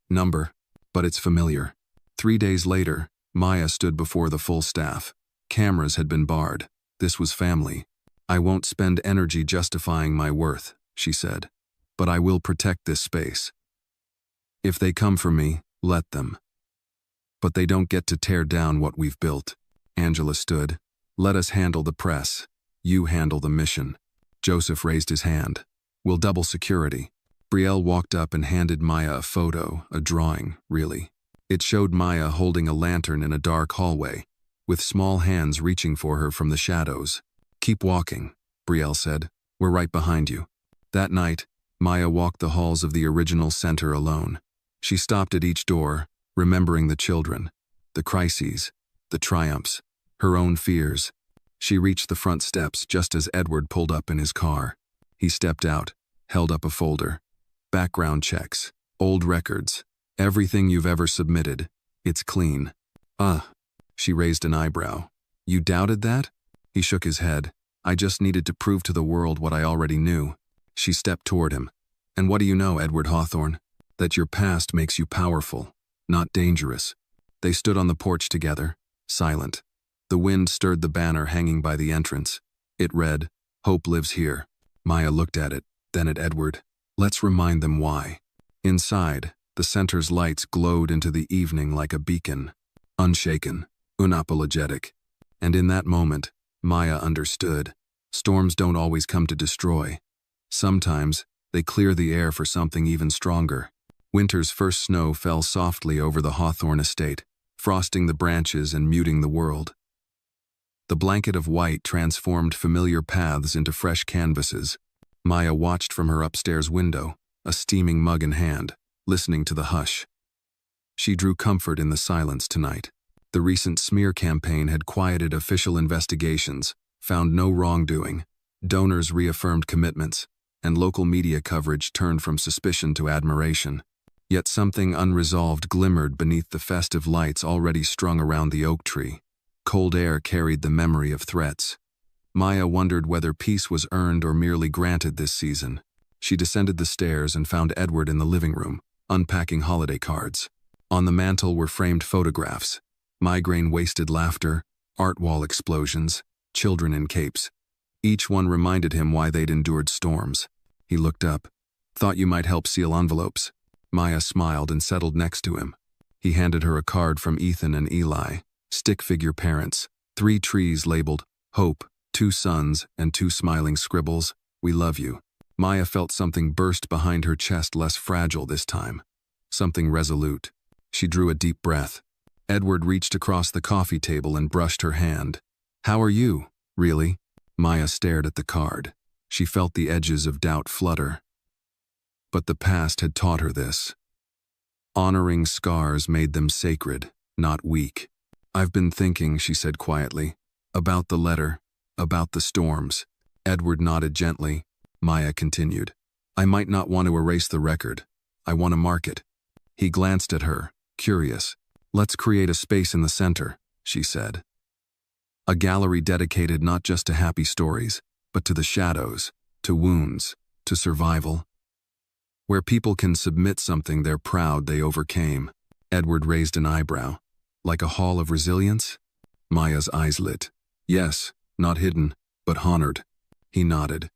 Number, but it's familiar." 3 days later, Maya stood before the full staff. Cameras had been barred. This was family. "I won't spend energy justifying my worth," she said, "but I will protect this space. If they come for me, let them. But they don't get to tear down what we've built." Angela stood. "Let us handle the press. You handle the mission." Joseph raised his hand. "We'll double security." Brielle walked up and handed Maya a photo, a drawing, really. It showed Maya holding a lantern in a dark hallway, with small hands reaching for her from the shadows. "Keep walking," Brielle said. "We're right behind you." That night, Maya walked the halls of the original center alone. She stopped at each door, remembering the children, the crises, the triumphs, her own fears. She reached the front steps just as Edward pulled up in his car. He stepped out, held up a folder. "Background checks, old records, everything you've ever submitted. It's clean." She raised an eyebrow. "You doubted that?" He shook his head. I just needed to prove to the world what I already knew. She stepped toward him. And what do you know, Edward Hawthorne? That your past makes you powerful, not dangerous. They stood on the porch together, silent. The wind stirred the banner hanging by the entrance. It read, "Hope lives here." Maya looked at it, then at Edward. Let's remind them why. Inside, the center's lights glowed into the evening like a beacon, unshaken, unapologetic. And in that moment, Maya understood. Storms don't always come to destroy. Sometimes, they clear the air for something even stronger. Winter's first snow fell softly over the Hawthorne estate, frosting the branches and muting the world. The blanket of white transformed familiar paths into fresh canvases. Maya watched from her upstairs window, a steaming mug in hand, listening to the hush. She drew comfort in the silence tonight. The recent smear campaign had quieted official investigations, found no wrongdoing. Donors reaffirmed commitments, and local media coverage turned from suspicion to admiration. Yet something unresolved glimmered beneath the festive lights already strung around the oak tree. Cold air carried the memory of threats. Maya wondered whether peace was earned or merely granted this season. She descended the stairs and found Edward in the living room, unpacking holiday cards. On the mantel were framed photographs, migraine-wasted laughter, art wall explosions, children in capes. Each one reminded him why they'd endured storms. He looked up. "Thought you might help seal envelopes." Maya smiled and settled next to him. He handed her a card from Ethan and Eli, stick-figure parents, 3 trees labeled Hope, 2 sons, and 2 smiling scribbles, "We love you." Maya felt something burst behind her chest, less fragile this time. Something resolute. She drew a deep breath. Edward reached across the coffee table and brushed her hand. "How are you, really?" Maya stared at the card. She felt the edges of doubt flutter. But the past had taught her this. Honoring scars made them sacred, not weak. "I've been thinking," she said quietly, "about the letter, about the storms." Edward nodded gently. Maya continued, "I might not want to erase the record. I want to mark it." He glanced at her, curious. "Let's create a space in the center," she said. A gallery dedicated not just to happy stories, but to the shadows, to wounds, to survival. Where people can submit something they're proud they overcame. Edward raised an eyebrow. "Like a hall of resilience?" Maya's eyes lit. "Yes, not hidden, but honored." He nodded.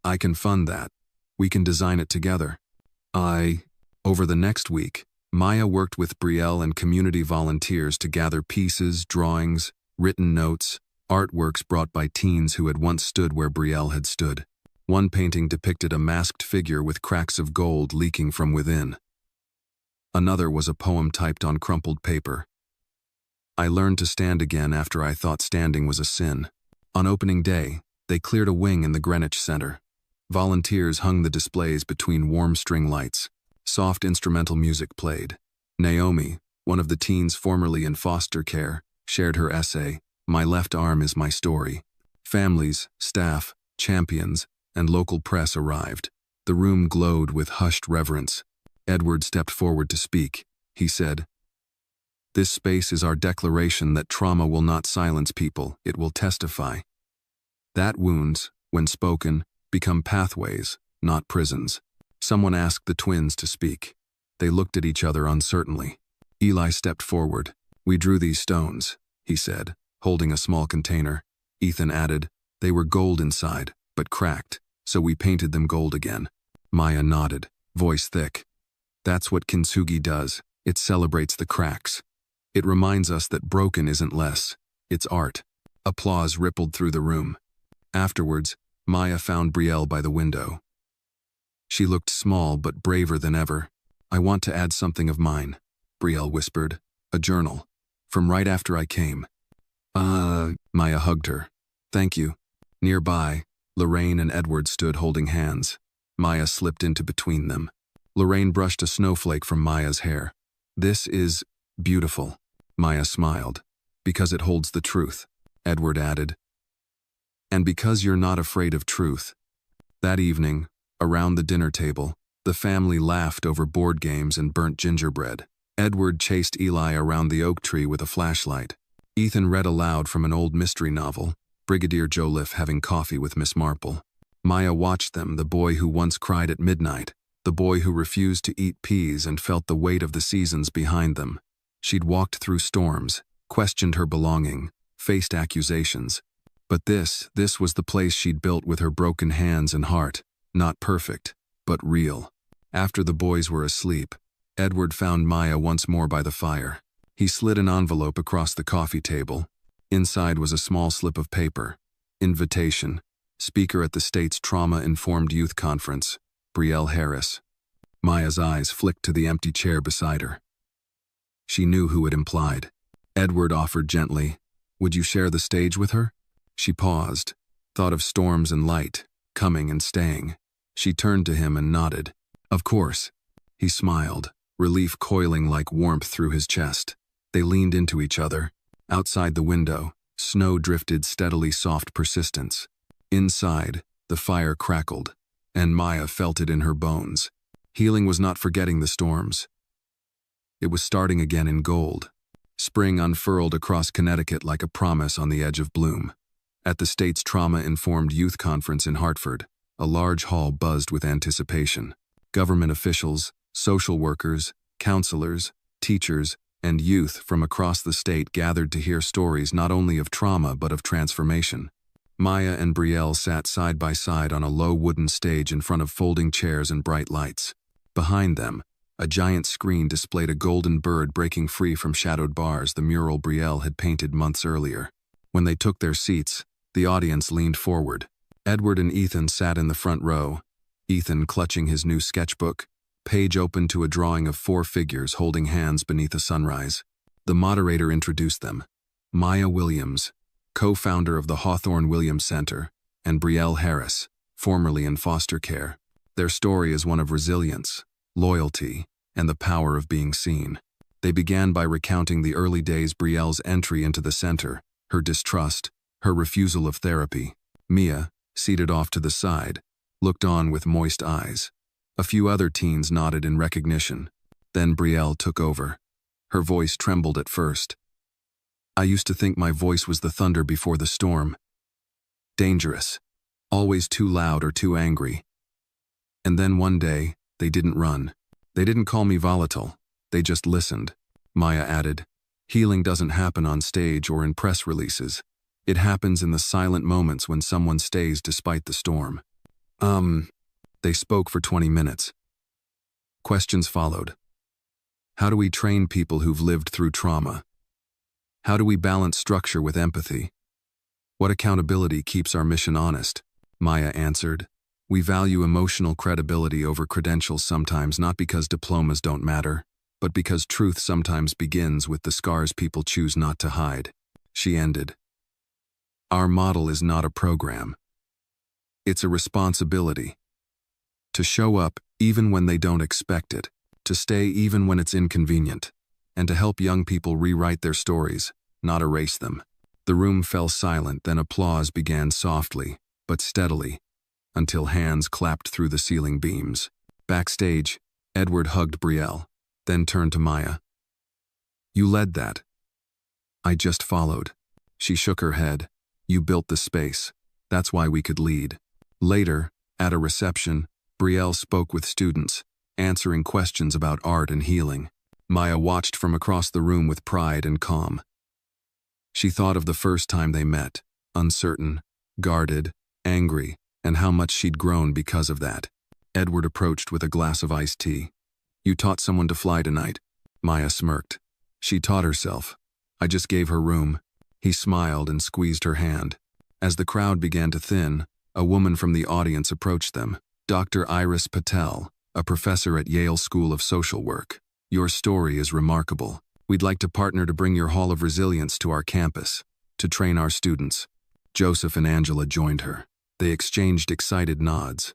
"I can fund that. We can design it together." Over the next week, Maya worked with Brielle and community volunteers to gather pieces, drawings, written notes, artworks brought by teens who had once stood where Brielle had stood. One painting depicted a masked figure with cracks of gold leaking from within. Another was a poem typed on crumpled paper. "I learned to stand again after I thought standing was a sin." On opening day, they cleared a wing in the Greenwich Center. Volunteers hung the displays between warm string lights. Soft instrumental music played. Naomi, one of the teens formerly in foster care, shared her essay, "My Left Arm is My Story." Families, staff, champions, and local press arrived. The room glowed with hushed reverence. Edward stepped forward to speak. He said, "This space is our declaration that trauma will not silence people, it will testify. That wounds, when spoken, become pathways, not prisons." Someone asked the twins to speak. They looked at each other uncertainly. Eli stepped forward. "We drew these stones," he said, holding a small container. Ethan added, "They were gold inside, but cracked, so we painted them gold again." Maya nodded, voice thick. "That's what kintsugi does. It celebrates the cracks. It reminds us that broken isn't less. It's art." Applause rippled through the room. Afterwards, Maya found Brielle by the window. She looked small but braver than ever. "I want to add something of mine," Brielle whispered. "A journal. From right after I came." Maya hugged her. "Thank you." Nearby, Lorraine and Edward stood holding hands. Maya slipped into between them. Lorraine brushed a snowflake from Maya's hair. "This is beautiful." Maya smiled. "Because it holds the truth," Edward added. "And because you're not afraid of truth." That evening, around the dinner table, the family laughed over board games and burnt gingerbread. Edward chased Eli around the oak tree with a flashlight. Ethan read aloud from an old mystery novel. Brigadier Joliffe having coffee with Miss Marple. Maya watched them, the boy who once cried at midnight, the boy who refused to eat peas and felt the weight of the seasons behind them. She'd walked through storms, questioned her belonging, faced accusations. But this was the place she'd built with her broken hands and heart, not perfect, but real. After the boys were asleep, Edward found Maya once more by the fire. He slid an envelope across the coffee table. Inside was a small slip of paper. Invitation. Speaker at the state's Trauma-Informed Youth Conference, Brielle Harris. Maya's eyes flicked to the empty chair beside her. She knew who it implied. Edward offered gently, "Would you share the stage with her?" She paused, thought of storms and light, coming and staying. She turned to him and nodded. "Of course." He smiled, relief coiling like warmth through his chest. They leaned into each other. Outside the window, snow drifted steadily, soft persistence. Inside, the fire crackled, and Maya felt it in her bones. Healing was not forgetting the storms. It was starting again in gold. Spring unfurled across Connecticut like a promise on the edge of bloom. At the state's Trauma-Informed Youth Conference in Hartford, a large hall buzzed with anticipation. Government officials, social workers, counselors, teachers, and youth from across the state gathered to hear stories not only of trauma but of transformation. Maya and Brielle sat side by side on a low wooden stage in front of folding chairs and bright lights. Behind them, a giant screen displayed a golden bird breaking free from shadowed bars, the mural Brielle had painted months earlier. When they took their seats, the audience leaned forward. Edward and Ethan sat in the front row, Ethan clutching his new sketchbook, page open to a drawing of 4 figures holding hands beneath a sunrise. The moderator introduced them. Maya Williams, co-founder of the Hawthorne Williams Center, and Brielle Harris, formerly in foster care. Their story is one of resilience, loyalty, and the power of being seen. They began by recounting the early days, Brielle's entry into the center, her distrust, her refusal of therapy. Mia, seated off to the side, looked on with moist eyes. A few other teens nodded in recognition. Then Brielle took over. Her voice trembled at first. "I used to think my voice was the thunder before the storm. Dangerous. Always too loud or too angry. And then one day, they didn't run. They didn't call me volatile. They just listened." Maya added, "Healing doesn't happen on stage or in press releases. It happens in the silent moments when someone stays despite the storm." They spoke for 20 minutes. Questions followed. How do we train people who've lived through trauma? How do we balance structure with empathy? What accountability keeps our mission honest? Maya answered, "We value emotional credibility over credentials sometimes, not because diplomas don't matter, but because truth sometimes begins with the scars people choose not to hide." She ended. "Our model is not a program. It's a responsibility. To show up even when they don't expect it, to stay even when it's inconvenient, and to help young people rewrite their stories, not erase them." The room fell silent, then applause began softly, but steadily, until hands clapped through the ceiling beams. Backstage, Edward hugged Brielle, then turned to Maya. "You led that." "I just followed." She shook her head. "You built the space. That's why we could lead." Later, at a reception, Brielle spoke with students, answering questions about art and healing. Maya watched from across the room with pride and calm. She thought of the first time they met, uncertain, guarded, angry, and how much she'd grown because of that. Edward approached with a glass of iced tea. "You taught someone to fly tonight." Maya smirked. "She taught herself. I just gave her room." He smiled and squeezed her hand. As the crowd began to thin, a woman from the audience approached them. "Dr. Iris Patel, a professor at Yale School of Social Work. Your story is remarkable. We'd like to partner to bring your Hall of Resilience to our campus, to train our students." Joseph and Angela joined her. They exchanged excited nods.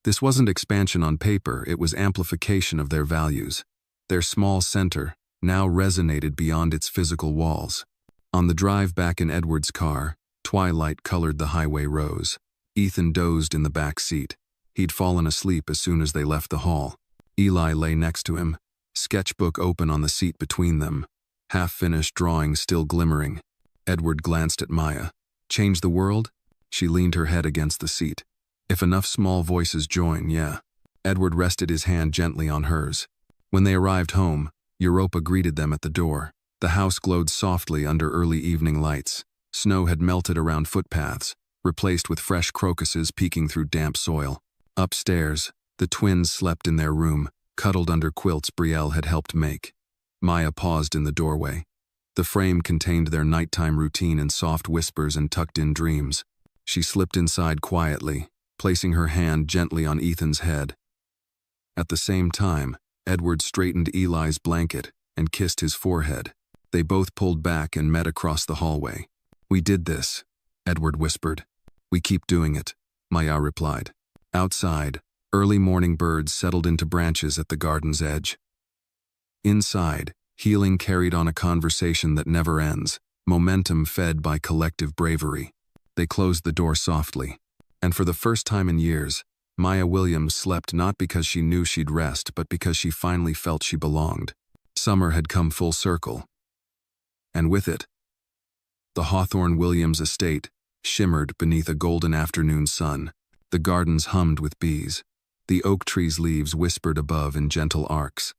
This wasn't expansion on paper, it was amplification of their values. Their small center now resonated beyond its physical walls. On the drive back in Edward's car, twilight colored the highway rose. Ethan dozed in the back seat. He'd fallen asleep as soon as they left the hall. Eli lay next to him, sketchbook open on the seat between them, half-finished drawing still glimmering. Edward glanced at Maya. Change the world? She leaned her head against the seat. If enough small voices join, yeah. Edward rested his hand gently on hers. When they arrived home, Europa greeted them at the door. The house glowed softly under early evening lights. Snow had melted around footpaths, replaced with fresh crocuses peeking through damp soil. Upstairs, the twins slept in their room, cuddled under quilts Brielle had helped make. Maya paused in the doorway. The frame contained their nighttime routine in soft whispers and tucked-in dreams. She slipped inside quietly, placing her hand gently on Ethan's head. At the same time, Edward straightened Eli's blanket and kissed his forehead. They both pulled back and met across the hallway. "We did this," Edward whispered. "We keep doing it," Maya replied. Outside, early morning birds settled into branches at the garden's edge. Inside, healing carried on a conversation that never ends, momentum fed by collective bravery. They closed the door softly, and for the first time in years, Maya Williams slept not because she knew she'd rest, but because she finally felt she belonged. Summer had come full circle. And with it, the Hawthorne Williams estate shimmered beneath a golden afternoon sun. The gardens hummed with bees. The oak tree's leaves whispered above in gentle arcs.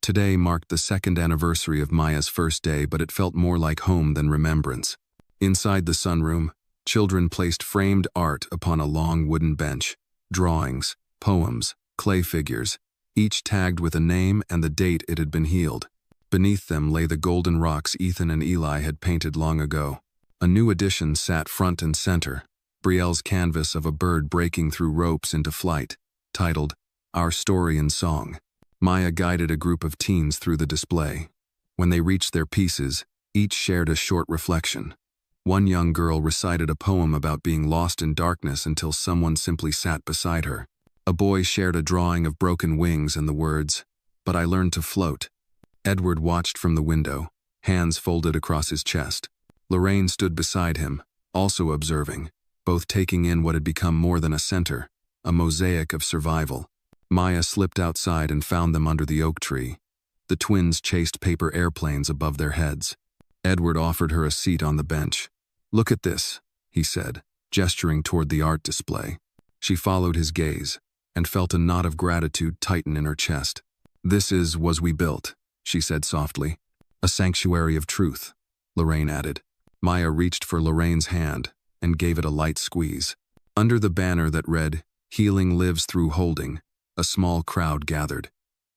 Today marked the second anniversary of Maya's first day, but it felt more like home than remembrance. Inside the sunroom, children placed framed art upon a long wooden bench. Drawings, poems, clay figures, each tagged with a name and the date it had been healed. Beneath them lay the golden rocks Ethan and Eli had painted long ago. A new addition sat front and center, Brielle's canvas of a bird breaking through ropes into flight, titled, "Our Story in Song." Maya guided a group of teens through the display. When they reached their pieces, each shared a short reflection. One young girl recited a poem about being lost in darkness until someone simply sat beside her. A boy shared a drawing of broken wings and the words, "But I learned to float." Edward watched from the window, hands folded across his chest. Lorraine stood beside him, also observing, both taking in what had become more than a center, a mosaic of survival. Maya slipped outside and found them under the oak tree. The twins chased paper airplanes above their heads. Edward offered her a seat on the bench. "Look at this," he said, gesturing toward the art display. She followed his gaze and felt a knot of gratitude tighten in her chest. Was we built," she said softly. "A sanctuary of truth," Lorraine added. Maya reached for Lorraine's hand and gave it a light squeeze. Under the banner that read, "Healing lives through holding," a small crowd gathered.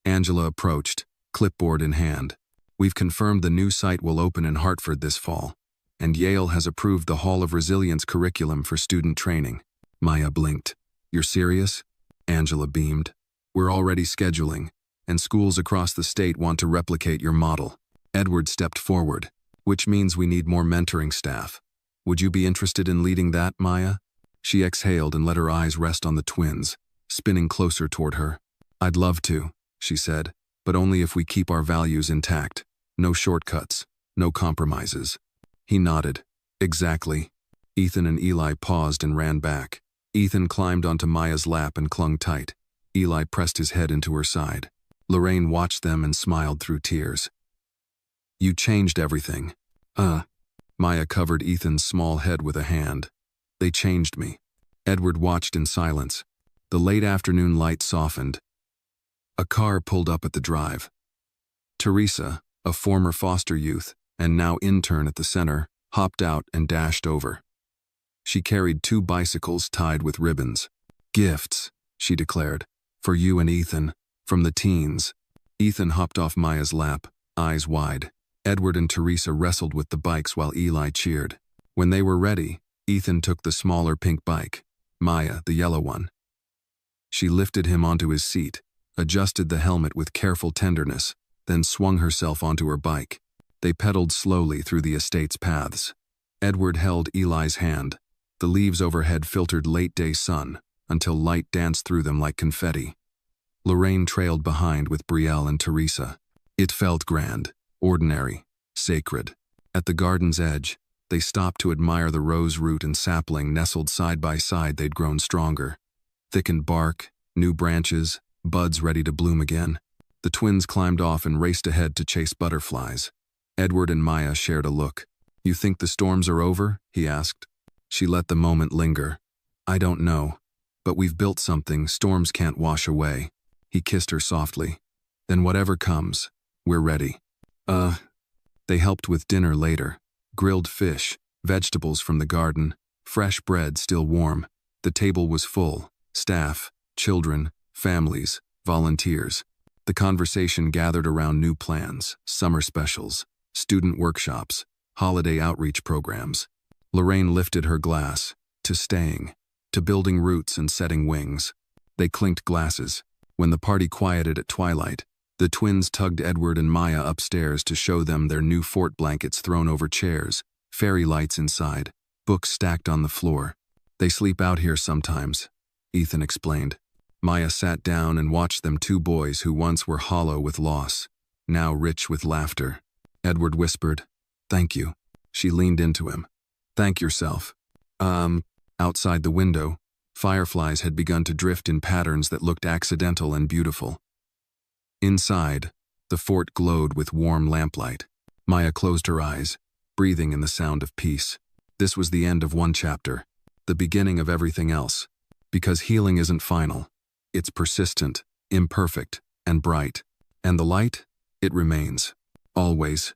Angela approached, clipboard in hand. "We've confirmed the new site will open in Hartford this fall, and Yale has approved the Hall of Resilience curriculum for student training." Maya blinked. "You're serious?" Angela beamed. "We're already scheduling, and schools across the state want to replicate your model." Edward stepped forward. "Which means we need more mentoring staff. Would you be interested in leading that, Maya?" She exhaled and let her eyes rest on the twins, spinning closer toward her. "I'd love to," she said, "but only if we keep our values intact. No shortcuts, no compromises." He nodded. "Exactly." Ethan and Eli paused and ran back. Ethan climbed onto Maya's lap and clung tight. Eli pressed his head into her side. Lorraine watched them and smiled through tears. "You changed everything." Maya covered Ethan's small head with a hand. "They changed me." Edward watched in silence. The late afternoon light softened. A car pulled up at the drive. Teresa, a former foster youth and now intern at the center, hopped out and dashed over. She carried 2 bicycles tied with ribbons. "Gifts," she declared, "for you and Ethan, from the teens." Ethan hopped off Maya's lap, eyes wide. Edward and Teresa wrestled with the bikes while Eli cheered. When they were ready, Ethan took the smaller pink bike, Maya the yellow one. She lifted him onto his seat, adjusted the helmet with careful tenderness, then swung herself onto her bike. They pedaled slowly through the estate's paths. Edward held Eli's hand. The leaves overhead filtered late-day sun, until light danced through them like confetti. Lorraine trailed behind with Brielle and Teresa. It felt grand, ordinary, sacred. At the garden's edge, they stopped to admire the rose root and sapling nestled side by side. They'd grown stronger. Thickened bark, new branches, buds ready to bloom again. The twins climbed off and raced ahead to chase butterflies. Edward and Maya shared a look. "You think the storms are over?" he asked. She let the moment linger. I don't know, but we've built something storms can't wash away. He kissed her softly. Then whatever comes, we're ready. They helped with dinner later. Grilled fish, vegetables from the garden, fresh bread still warm. The table was full. Staff, children, families, volunteers. The conversation gathered around new plans, summer specials, student workshops, holiday outreach programs. Lorraine lifted her glass, to staying, to building roots and setting wings. They clinked glasses. When the party quieted at twilight, the twins tugged Edward and Maya upstairs to show them their new fort blankets thrown over chairs, fairy lights inside, books stacked on the floor. They sleep out here sometimes, Ethan explained. Maya sat down and watched them, two boys who once were hollow with loss, now rich with laughter. Edward whispered, "Thank you." She leaned into him. "Thank yourself." Outside the window, fireflies had begun to drift in patterns that looked accidental and beautiful. Inside, the fort glowed with warm lamplight. Maya closed her eyes, breathing in the sound of peace. This was the end of one chapter, the beginning of everything else. Because healing isn't final. It's persistent, imperfect, and bright. And the light? It remains. Always.